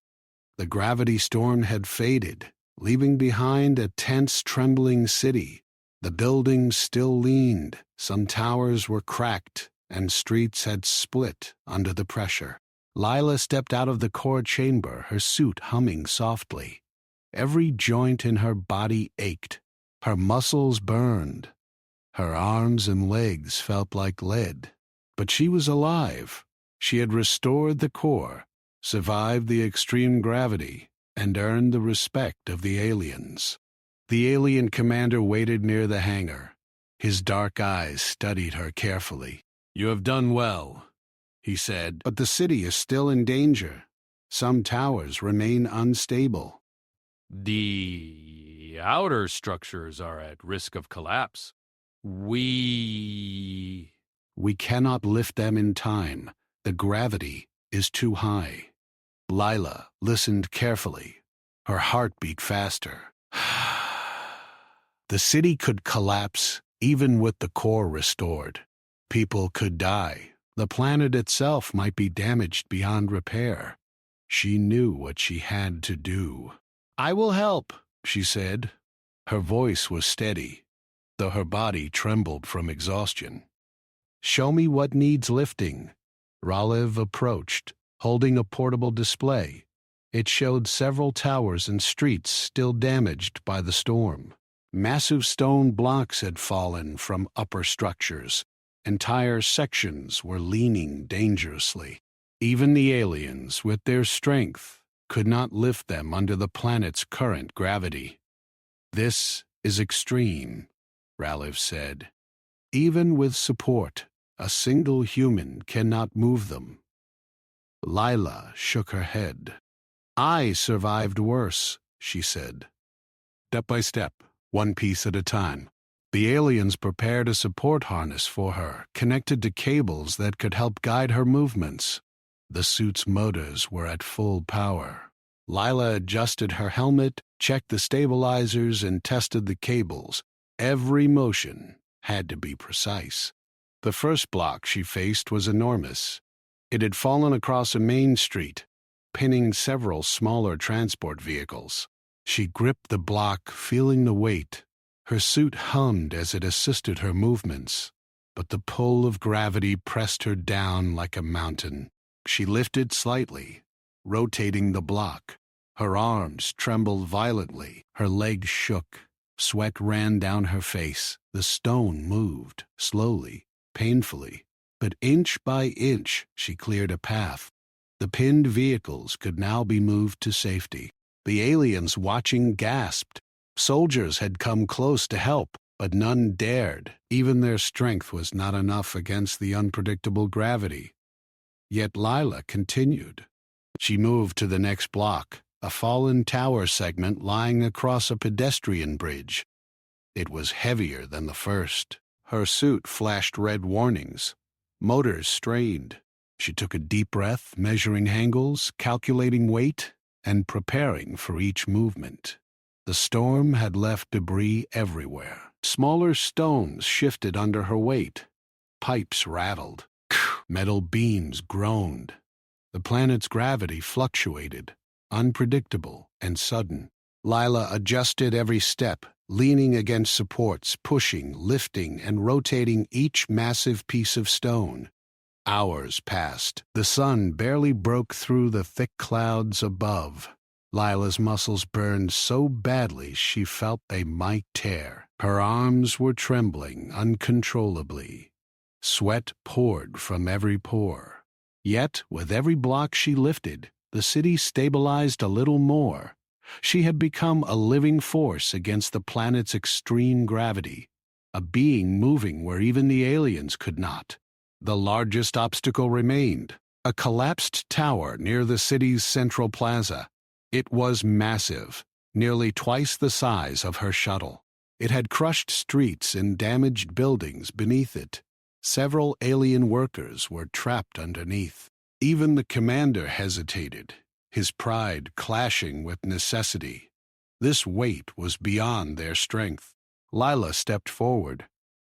The gravity storm had faded, leaving behind a tense, trembling city. The buildings still leaned, some towers were cracked, and streets had split under the pressure. Lila stepped out of the core chamber, her suit humming softly. Every joint in her body ached. Her muscles burned. Her arms and legs felt like lead. But she was alive. She had restored the core, survived the extreme gravity, and earned the respect of the aliens. The alien commander waited near the hangar. His dark eyes studied her carefully. "You have done well," he said, "but the city is still in danger. Some towers remain unstable." The outer structures are at risk of collapse. We cannot lift them in time. The gravity is too high." Lila listened carefully. Her heart beat faster. The city could collapse even with the core restored. People could die. The planet itself might be damaged beyond repair. She knew what she had to do. "I will help," she said. Her voice was steady, though her body trembled from exhaustion. "Show me what needs lifting." Ralev approached, holding a portable display. It showed several towers and streets still damaged by the storm. Massive stone blocks had fallen from upper structures. Entire sections were leaning dangerously. Even the aliens, with their strength, could not lift them under the planet's current gravity. "This is extreme," Ralev said. "Even with support, a single human cannot move them." Lila shook her head. "I survived worse," she said. Step by step, one piece at a time, the aliens prepared a support harness for her, connected to cables that could help guide her movements. The suit's motors were at full power. Lila adjusted her helmet, checked the stabilizers, and tested the cables. Every motion had to be precise. The first block she faced was enormous. It had fallen across a main street, pinning several smaller transport vehicles. She gripped the block, feeling the weight. Her suit hummed as it assisted her movements, but the pull of gravity pressed her down like a mountain. She lifted slightly, rotating the block. Her arms trembled violently. Her legs shook. Sweat ran down her face. The stone moved, slowly, painfully, but inch by inch she cleared a path. The pinned vehicles could now be moved to safety. The aliens watching gasped. Soldiers had come close to help, but none dared. Even their strength was not enough against the unpredictable gravity. Yet Lila continued. She moved to the next block, a fallen tower segment lying across a pedestrian bridge. It was heavier than the first. Her suit flashed red warnings. Motors strained. She took a deep breath, measuring angles, calculating weight, and preparing for each movement. The storm had left debris everywhere. Smaller stones shifted under her weight. Pipes rattled. Metal beams groaned. The planet's gravity fluctuated, unpredictable and sudden. Lila adjusted every step, leaning against supports, pushing, lifting, and rotating each massive piece of stone. Hours passed. The sun barely broke through the thick clouds above. Lila's muscles burned so badly she felt they might tear. Her arms were trembling uncontrollably. Sweat poured from every pore. Yet, with every block she lifted, the city stabilized a little more. She had become a living force against the planet's extreme gravity, a being moving where even the aliens could not. The largest obstacle remained, a collapsed tower near the city's central plaza. It was massive, nearly twice the size of her shuttle. It had crushed streets and damaged buildings beneath it. Several alien workers were trapped underneath. Even the commander hesitated, his pride clashing with necessity. This weight was beyond their strength. Lila stepped forward.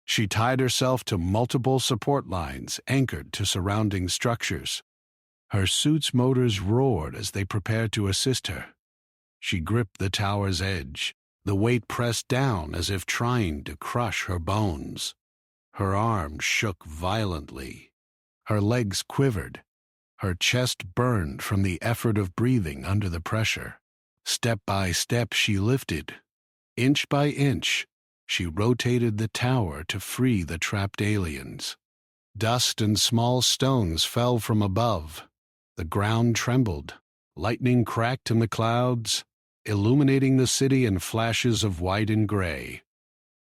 She tied herself to multiple support lines anchored to surrounding structures. Her suit's motors roared as they prepared to assist her. She gripped the tower's edge, the weight pressed down as if trying to crush her bones. Her arms shook violently. Her legs quivered. Her chest burned from the effort of breathing under the pressure. Step by step she lifted. Inch by inch, she rotated the tower to free the trapped aliens. Dust and small stones fell from above. The ground trembled. Lightning cracked in the clouds, illuminating the city in flashes of white and gray.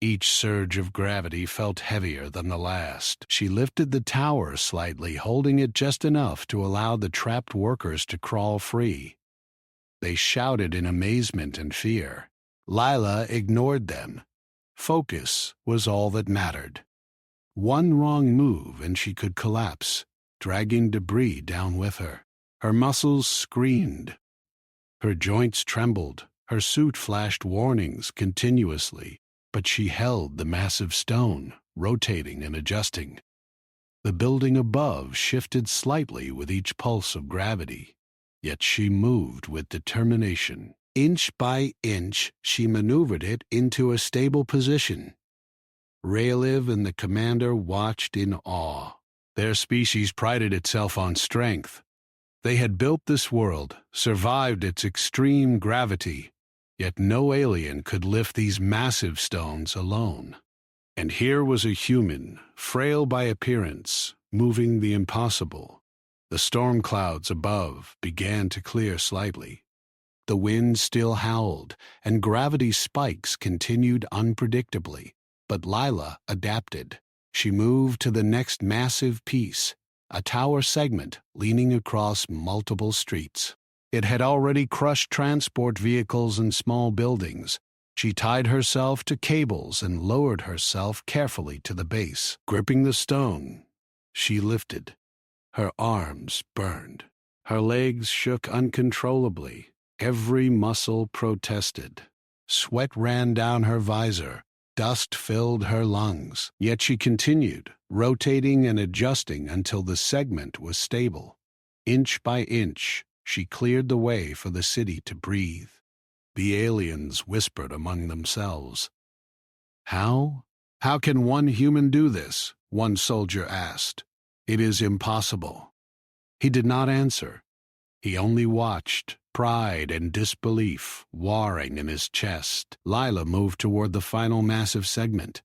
Each surge of gravity felt heavier than the last. She lifted the tower slightly, holding it just enough to allow the trapped workers to crawl free. They shouted in amazement and fear. Lila ignored them. Focus was all that mattered. One wrong move and she could collapse, dragging debris down with her. Her muscles screamed. Her joints trembled. Her suit flashed warnings continuously, but she held the massive stone, rotating and adjusting. The building above shifted slightly with each pulse of gravity, yet she moved with determination. Inch by inch, she maneuvered it into a stable position. Rayliv and the commander watched in awe. Their species prided itself on strength. They had built this world, survived its extreme gravity, yet no alien could lift these massive stones alone. And here was a human, frail by appearance, moving the impossible. The storm clouds above began to clear slightly. The wind still howled, and gravity spikes continued unpredictably. But Lila adapted. She moved to the next massive piece, a tower segment leaning across multiple streets. It had already crushed transport vehicles and small buildings. She tied herself to cables and lowered herself carefully to the base. Gripping the stone, she lifted. Her arms burned. Her legs shook uncontrollably. Every muscle protested. Sweat ran down her visor. Dust filled her lungs. Yet she continued, rotating and adjusting until the segment was stable. Inch by inch, she cleared the way for the city to breathe. The aliens whispered among themselves. "How? How can one human do this?" one soldier asked. "It is impossible." He did not answer. He only watched, pride and disbelief warring in his chest. Lila moved toward the final massive segment.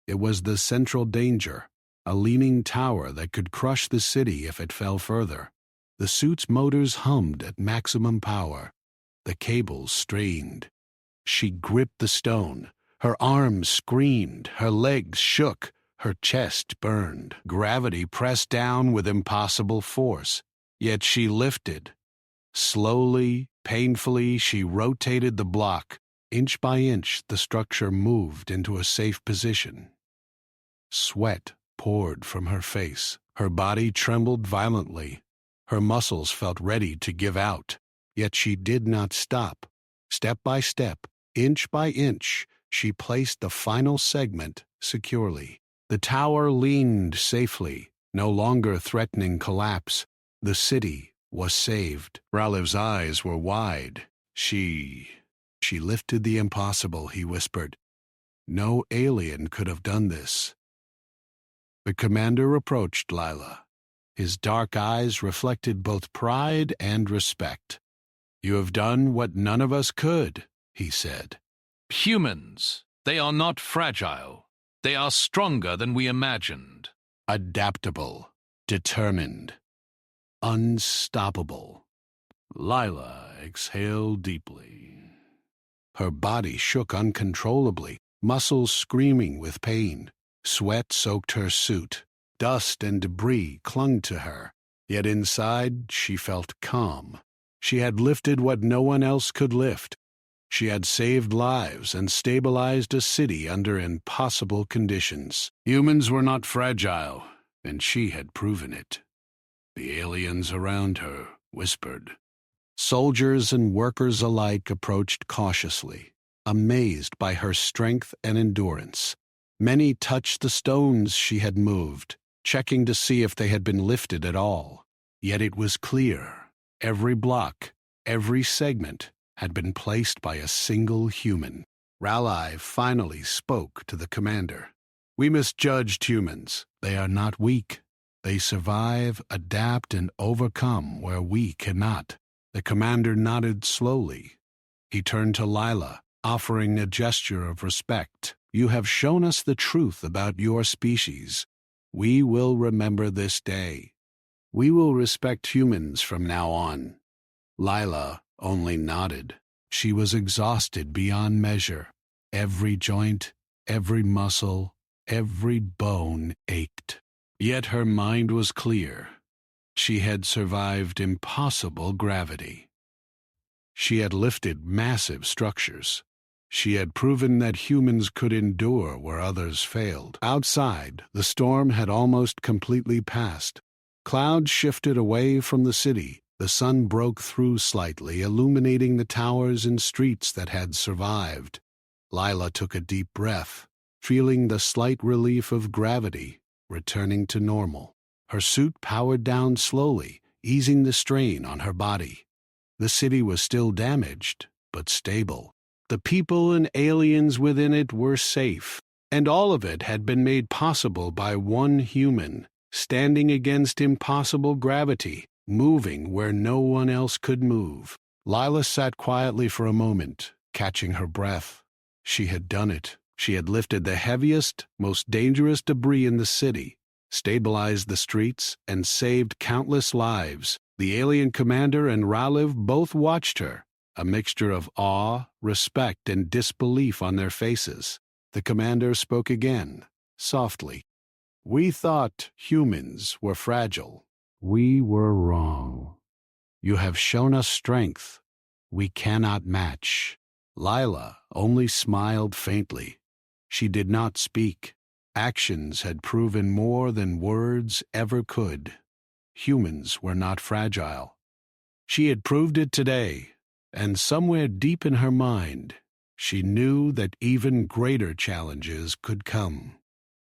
It was the central danger, a leaning tower that could crush the city if it fell further. The suit's motors hummed at maximum power. The cables strained. She gripped the stone. Her arms screamed. Her legs shook. Her chest burned. Gravity pressed down with impossible force. Yet she lifted. Slowly, painfully, she rotated the block. Inch by inch, the structure moved into a safe position. Sweat poured from her face. Her body trembled violently. Her muscles felt ready to give out. Yet she did not stop. Step by step, inch by inch, she placed the final segment securely. The tower leaned safely, no longer threatening collapse. The city was saved. Raliv's eyes were wide. She lifted the impossible, he whispered. No alien could have done this. The commander approached Lila. His dark eyes reflected both pride and respect. "You have done what none of us could," he said. Humans. They are not fragile. They are stronger than we imagined. Adaptable, determined, unstoppable. Lila exhaled deeply. Her body shook uncontrollably, muscles screaming with pain. Sweat soaked her suit. Dust and debris clung to her. Yet inside, she felt calm. She had lifted what no one else could lift. She had saved lives and stabilized a city under impossible conditions. Humans were not fragile, and she had proven it. The aliens around her whispered. Soldiers and workers alike approached cautiously, amazed by her strength and endurance. Many touched the stones she had moved, checking to see if they had been lifted at all. Yet it was clear. Every block, every segment had been placed by a single human. Raleigh finally spoke to the commander. We misjudged humans. They are not weak. They survive, adapt, and overcome where we cannot. The commander nodded slowly. He turned to Lila, offering a gesture of respect. You have shown us the truth about your species. We will remember this day. We will respect humans from now on. Lila only nodded. She was exhausted beyond measure. Every joint, every muscle, every bone ached. Yet her mind was clear. She had survived impossible gravity. She had lifted massive structures. She had proven that humans could endure where others failed. Outside, the storm had almost completely passed. Clouds shifted away from the city. The sun broke through slightly, illuminating the towers and streets that had survived. Lila took a deep breath, feeling the slight relief of gravity returning to normal. Her suit powered down slowly, easing the strain on her body. The city was still damaged, but stable. The people and aliens within it were safe, and all of it had been made possible by one human, standing against impossible gravity, moving where no one else could move. Lila sat quietly for a moment, catching her breath. She had done it. She had lifted the heaviest, most dangerous debris in the city, stabilized the streets, and saved countless lives. The alien commander and Raleigh both watched her, a mixture of awe, respect, and disbelief on their faces. The commander spoke again, softly. We thought humans were fragile. We were wrong. You have shown us strength we cannot match. Lila only smiled faintly. She did not speak. Actions had proven more than words ever could. Humans were not fragile. She had proved it today, and somewhere deep in her mind, she knew that even greater challenges could come.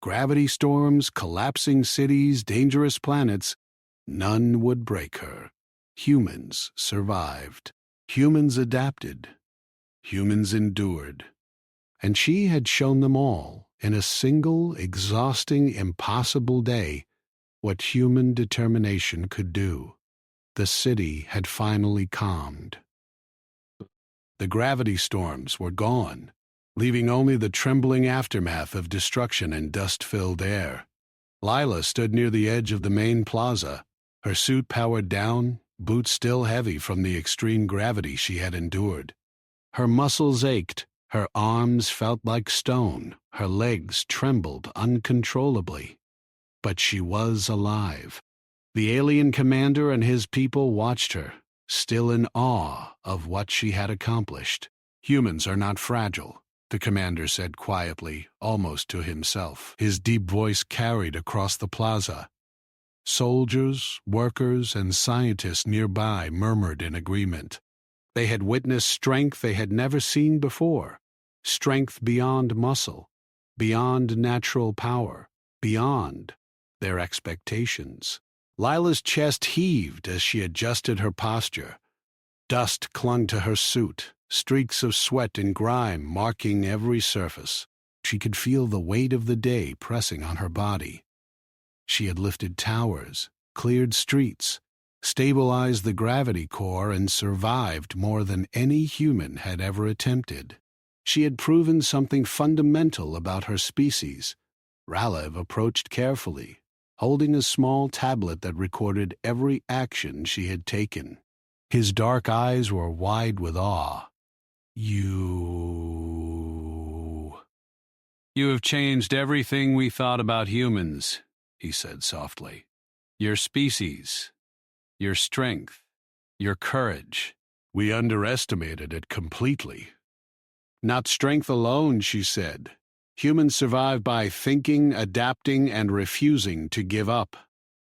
Gravity storms, collapsing cities, dangerous planets, none would break her. Humans survived. Humans adapted. Humans endured. And she had shown them all, in a single, exhausting, impossible day, what human determination could do. The city had finally calmed. The gravity storms were gone, leaving only the trembling aftermath of destruction and dust-filled air. Lila stood near the edge of the main plaza, her suit powered down, boots still heavy from the extreme gravity she had endured. Her muscles ached, her arms felt like stone, her legs trembled uncontrollably. But she was alive. The alien commander and his people watched her, still in awe of what she had accomplished. Humans are not fragile, the commander said quietly, almost to himself. His deep voice carried across the plaza. Soldiers, workers, and scientists nearby murmured in agreement. They had witnessed strength they had never seen before, strength beyond muscle, beyond natural power, beyond their expectations. Lila's chest heaved as she adjusted her posture. Dust clung to her suit, streaks of sweat and grime marking every surface. She could feel the weight of the day pressing on her body. She had lifted towers, cleared streets, stabilized the gravity core, and survived more than any human had ever attempted. She had proven something fundamental about her species. Ralev approached carefully, holding a small tablet that recorded every action she had taken. His dark eyes were wide with awe. You have changed everything we thought about humans, he said softly. Your species, your strength, your courage. We underestimated it completely. Not strength alone, she said. Humans survive by thinking, adapting, and refusing to give up.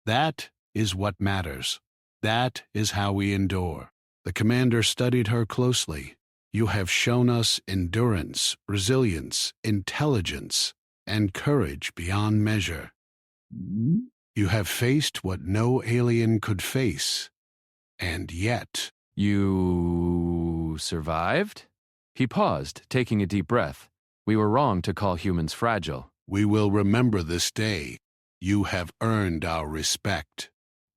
That is what matters. That is how we endure. The commander studied her closely. You have shown us endurance, resilience, intelligence, and courage beyond measure. You have faced what no alien could face. And yet... You survived? He paused, taking a deep breath. We were wrong to call humans fragile. We will remember this day. You have earned our respect.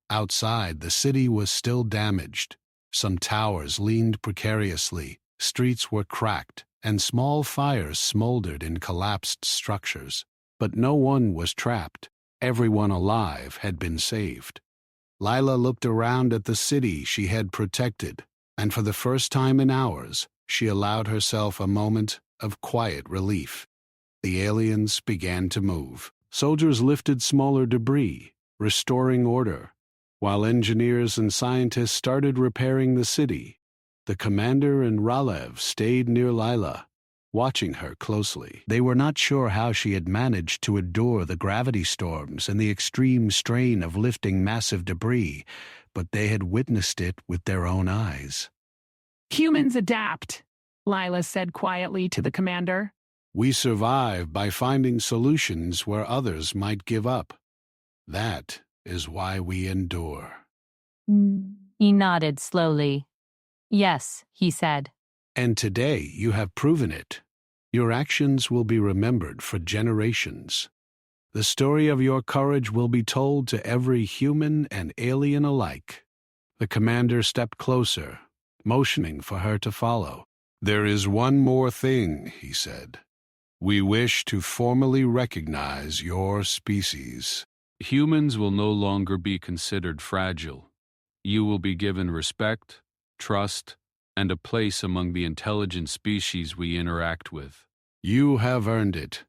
Outside, the city was still damaged. Some towers leaned precariously, streets were cracked, and small fires smoldered in collapsed structures. But no one was trapped. Everyone alive had been saved. Lila looked around at the city she had protected, and for the first time in hours, she allowed herself a moment of quiet relief. The aliens began to move. Soldiers lifted smaller debris, restoring order, while engineers and scientists started repairing the city. The commander and Ralev stayed near Lila, watching her closely. They were not sure how she had managed to endure the gravity storms and the extreme strain of lifting massive debris, but they had witnessed it with their own eyes. Humans adapt, Lila said quietly to the commander. We survive by finding solutions where others might give up. That is why we endure. He nodded slowly. Yes, he said. And today you have proven it. Your actions will be remembered for generations. The story of your courage will be told to every human and alien alike. The commander stepped closer, motioning for her to follow. There is one more thing, he said. We wish to formally recognize your species. Humans will no longer be considered fragile. You will be given respect, trust, and a place among the intelligent species we interact with. You have earned it.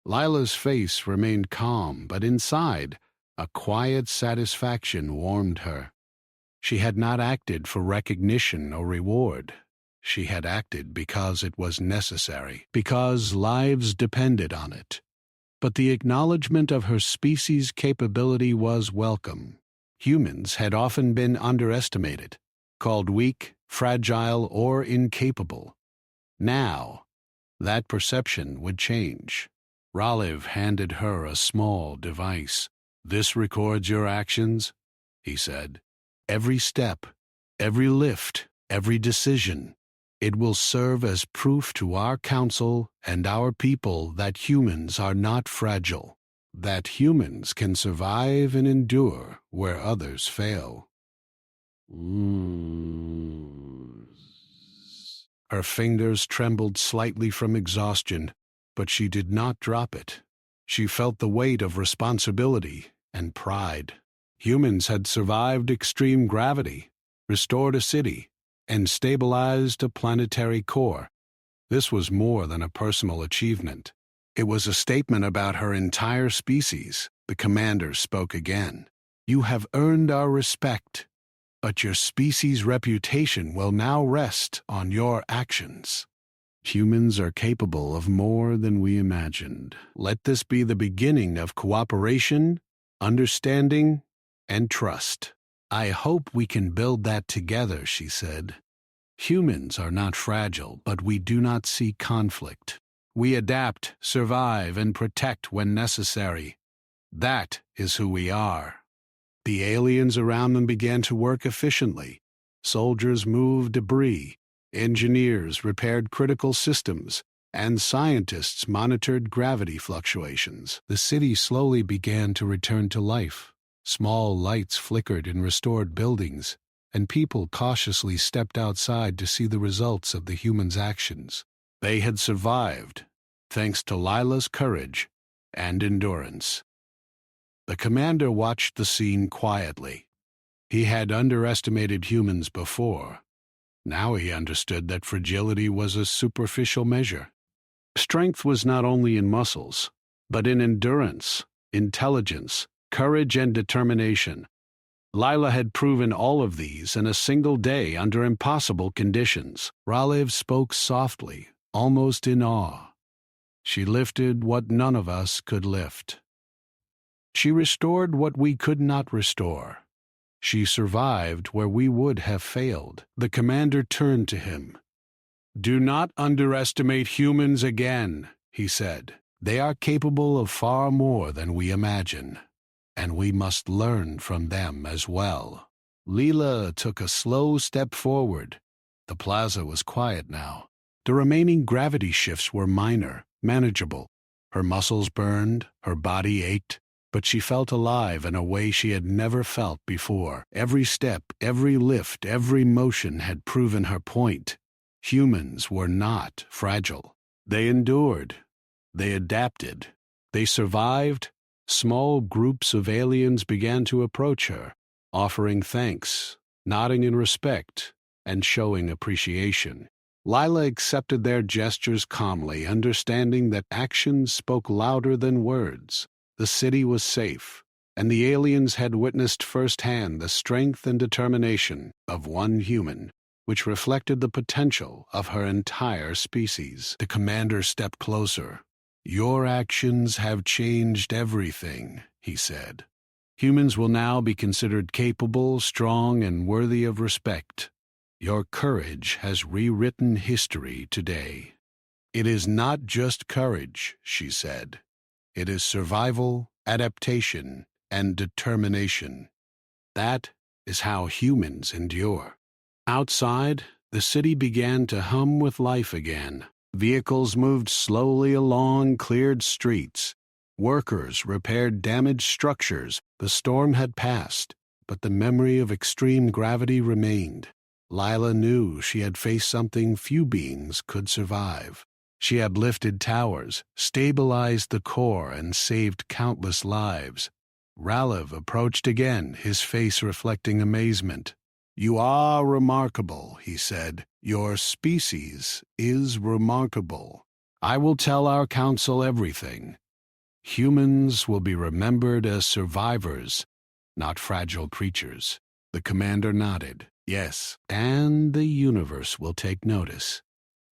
Lila's face remained calm, but inside, a quiet satisfaction warmed her. She had not acted for recognition or reward. She had acted because it was necessary, because lives depended on it. But the acknowledgement of her species' capability was welcome. Humans had often been underestimated, called weak, fragile, or incapable. Now, that perception would change. Ralev handed her a small device. This records your actions, he said. Every step, every lift, every decision. It will serve as proof to our council and our people that humans are not fragile, that humans can survive and endure where others fail. Her fingers trembled slightly from exhaustion, but she did not drop it. She felt the weight of responsibility and pride. Humans had survived extreme gravity, restored a city, and stabilized a planetary core. This was more than a personal achievement. It was a statement about her entire species. The commander spoke again. You have earned our respect, but your species' reputation will now rest on your actions. Humans are capable of more than we imagined. Let this be the beginning of cooperation, understanding, and trust. I hope we can build that together, she said. Humans are not fragile, but we do not see conflict. We adapt, survive, and protect when necessary. That is who we are. The aliens around them began to work efficiently. Soldiers moved debris, engineers repaired critical systems, and scientists monitored gravity fluctuations. The city slowly began to return to life. Small lights flickered in restored buildings, and people cautiously stepped outside to see the results of the humans' actions. They had survived, thanks to Lila's courage and endurance. The commander watched the scene quietly. He had underestimated humans before. Now he understood that fragility was a superficial measure. Strength was not only in muscles, but in endurance, intelligence, courage, and determination. Lila had proven all of these in a single day under impossible conditions. Ralev spoke softly, almost in awe. She lifted what none of us could lift. She restored what we could not restore. She survived where we would have failed. The commander turned to him. "Do not underestimate humans again," he said. "They are capable of far more than we imagine, and we must learn from them as well." Leela took a slow step forward. The plaza was quiet now. The remaining gravity shifts were minor, manageable. Her muscles burned, her body ached, but she felt alive in a way she had never felt before. Every step, every lift, every motion had proven her point. Humans were not fragile. They endured. They adapted. They survived. Small groups of aliens began to approach her, offering thanks, nodding in respect, and showing appreciation. Lila accepted their gestures calmly, understanding that actions spoke louder than words. The city was safe, and the aliens had witnessed firsthand the strength and determination of one human, which reflected the potential of her entire species. The commander stepped closer. "Your actions have changed everything," he said. "Humans will now be considered capable, strong, and worthy of respect. Your courage has rewritten history today." "It is not just courage," she said. "It is survival, adaptation, and determination. That is how humans endure." Outside, the city began to hum with life again. Vehicles moved slowly along cleared streets. Workers repaired damaged structures. The storm had passed, but the memory of extreme gravity remained. Lila knew she had faced something few beings could survive. She had lifted towers, stabilized the core, and saved countless lives. Ralev approached again, his face reflecting amazement. "You are remarkable," he said. "Your species is remarkable. I will tell our council everything. Humans will be remembered as survivors, not fragile creatures." The commander nodded. "Yes, and the universe will take notice.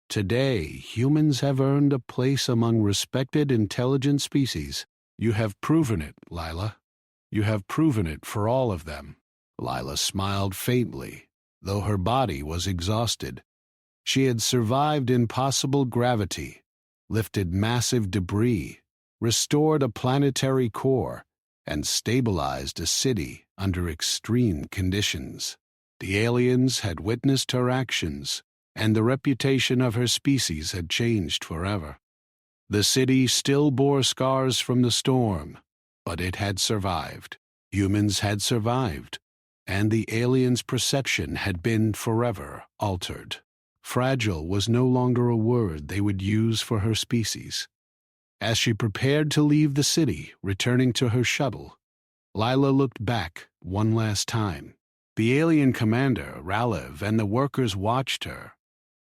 Today, humans have earned a place among respected intelligent species. You have proven it, Lila. You have proven it for all of them." Lila smiled faintly, though her body was exhausted. She had survived impossible gravity, lifted massive debris, restored a planetary core, and stabilized a city under extreme conditions. The aliens had witnessed her actions, and the reputation of her species had changed forever. The city still bore scars from the storm, but it had survived. Humans had survived, and the aliens' perception had been forever altered. Fragile was no longer a word they would use for her species. As she prepared to leave the city, returning to her shuttle, Lila looked back one last time. The alien commander, Ralev, and the workers watched her.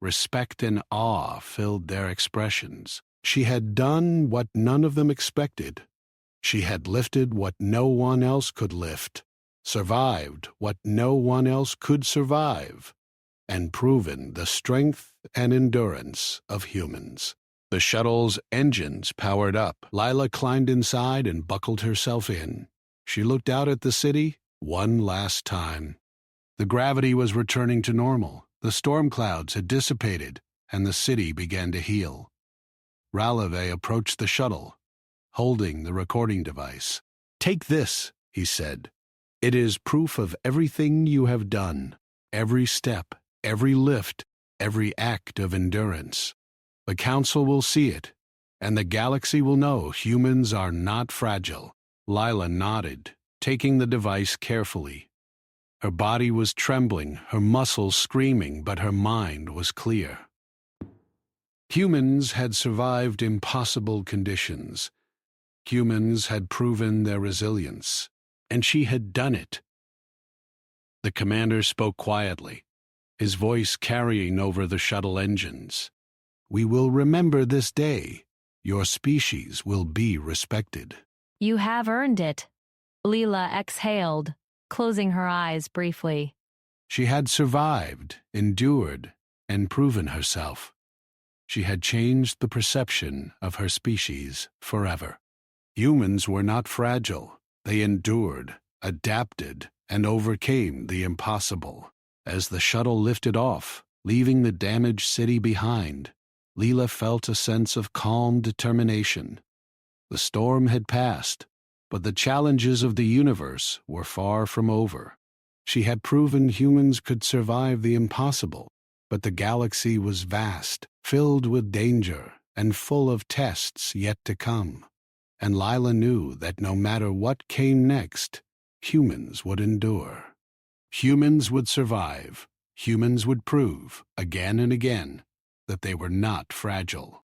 Respect and awe filled their expressions. She had done what none of them expected. She had lifted what no one else could lift, survived what no one else could survive, and proven the strength and endurance of humans. The shuttle's engines powered up. Lila climbed inside and buckled herself in. She looked out at the city one last time. The gravity was returning to normal. The storm clouds had dissipated, and the city began to heal. Ralev approached the shuttle, holding the recording device. "Take this," he said. "It is proof of everything you have done, every step, every lift, every act of endurance. The Council will see it, and the galaxy will know humans are not fragile." Lila nodded, taking the device carefully. Her body was trembling, her muscles screaming, but her mind was clear. Humans had survived impossible conditions. Humans had proven their resilience, and she had done it. The commander spoke quietly, his voice carrying over the shuttle engines. "We will remember this day. Your species will be respected." You have earned it. Leela exhaled, closing her eyes briefly. She had survived, endured, and proven herself. She had changed the perception of her species forever. Humans were not fragile. They endured, adapted, and overcame the impossible. As the shuttle lifted off, leaving the damaged city behind, Leela felt a sense of calm determination. The storm had passed, but the challenges of the universe were far from over. She had proven humans could survive the impossible, but the galaxy was vast, filled with danger, and full of tests yet to come. And Lila knew that no matter what came next, humans would endure. Humans would survive. Humans would prove, again and again, that they were not fragile.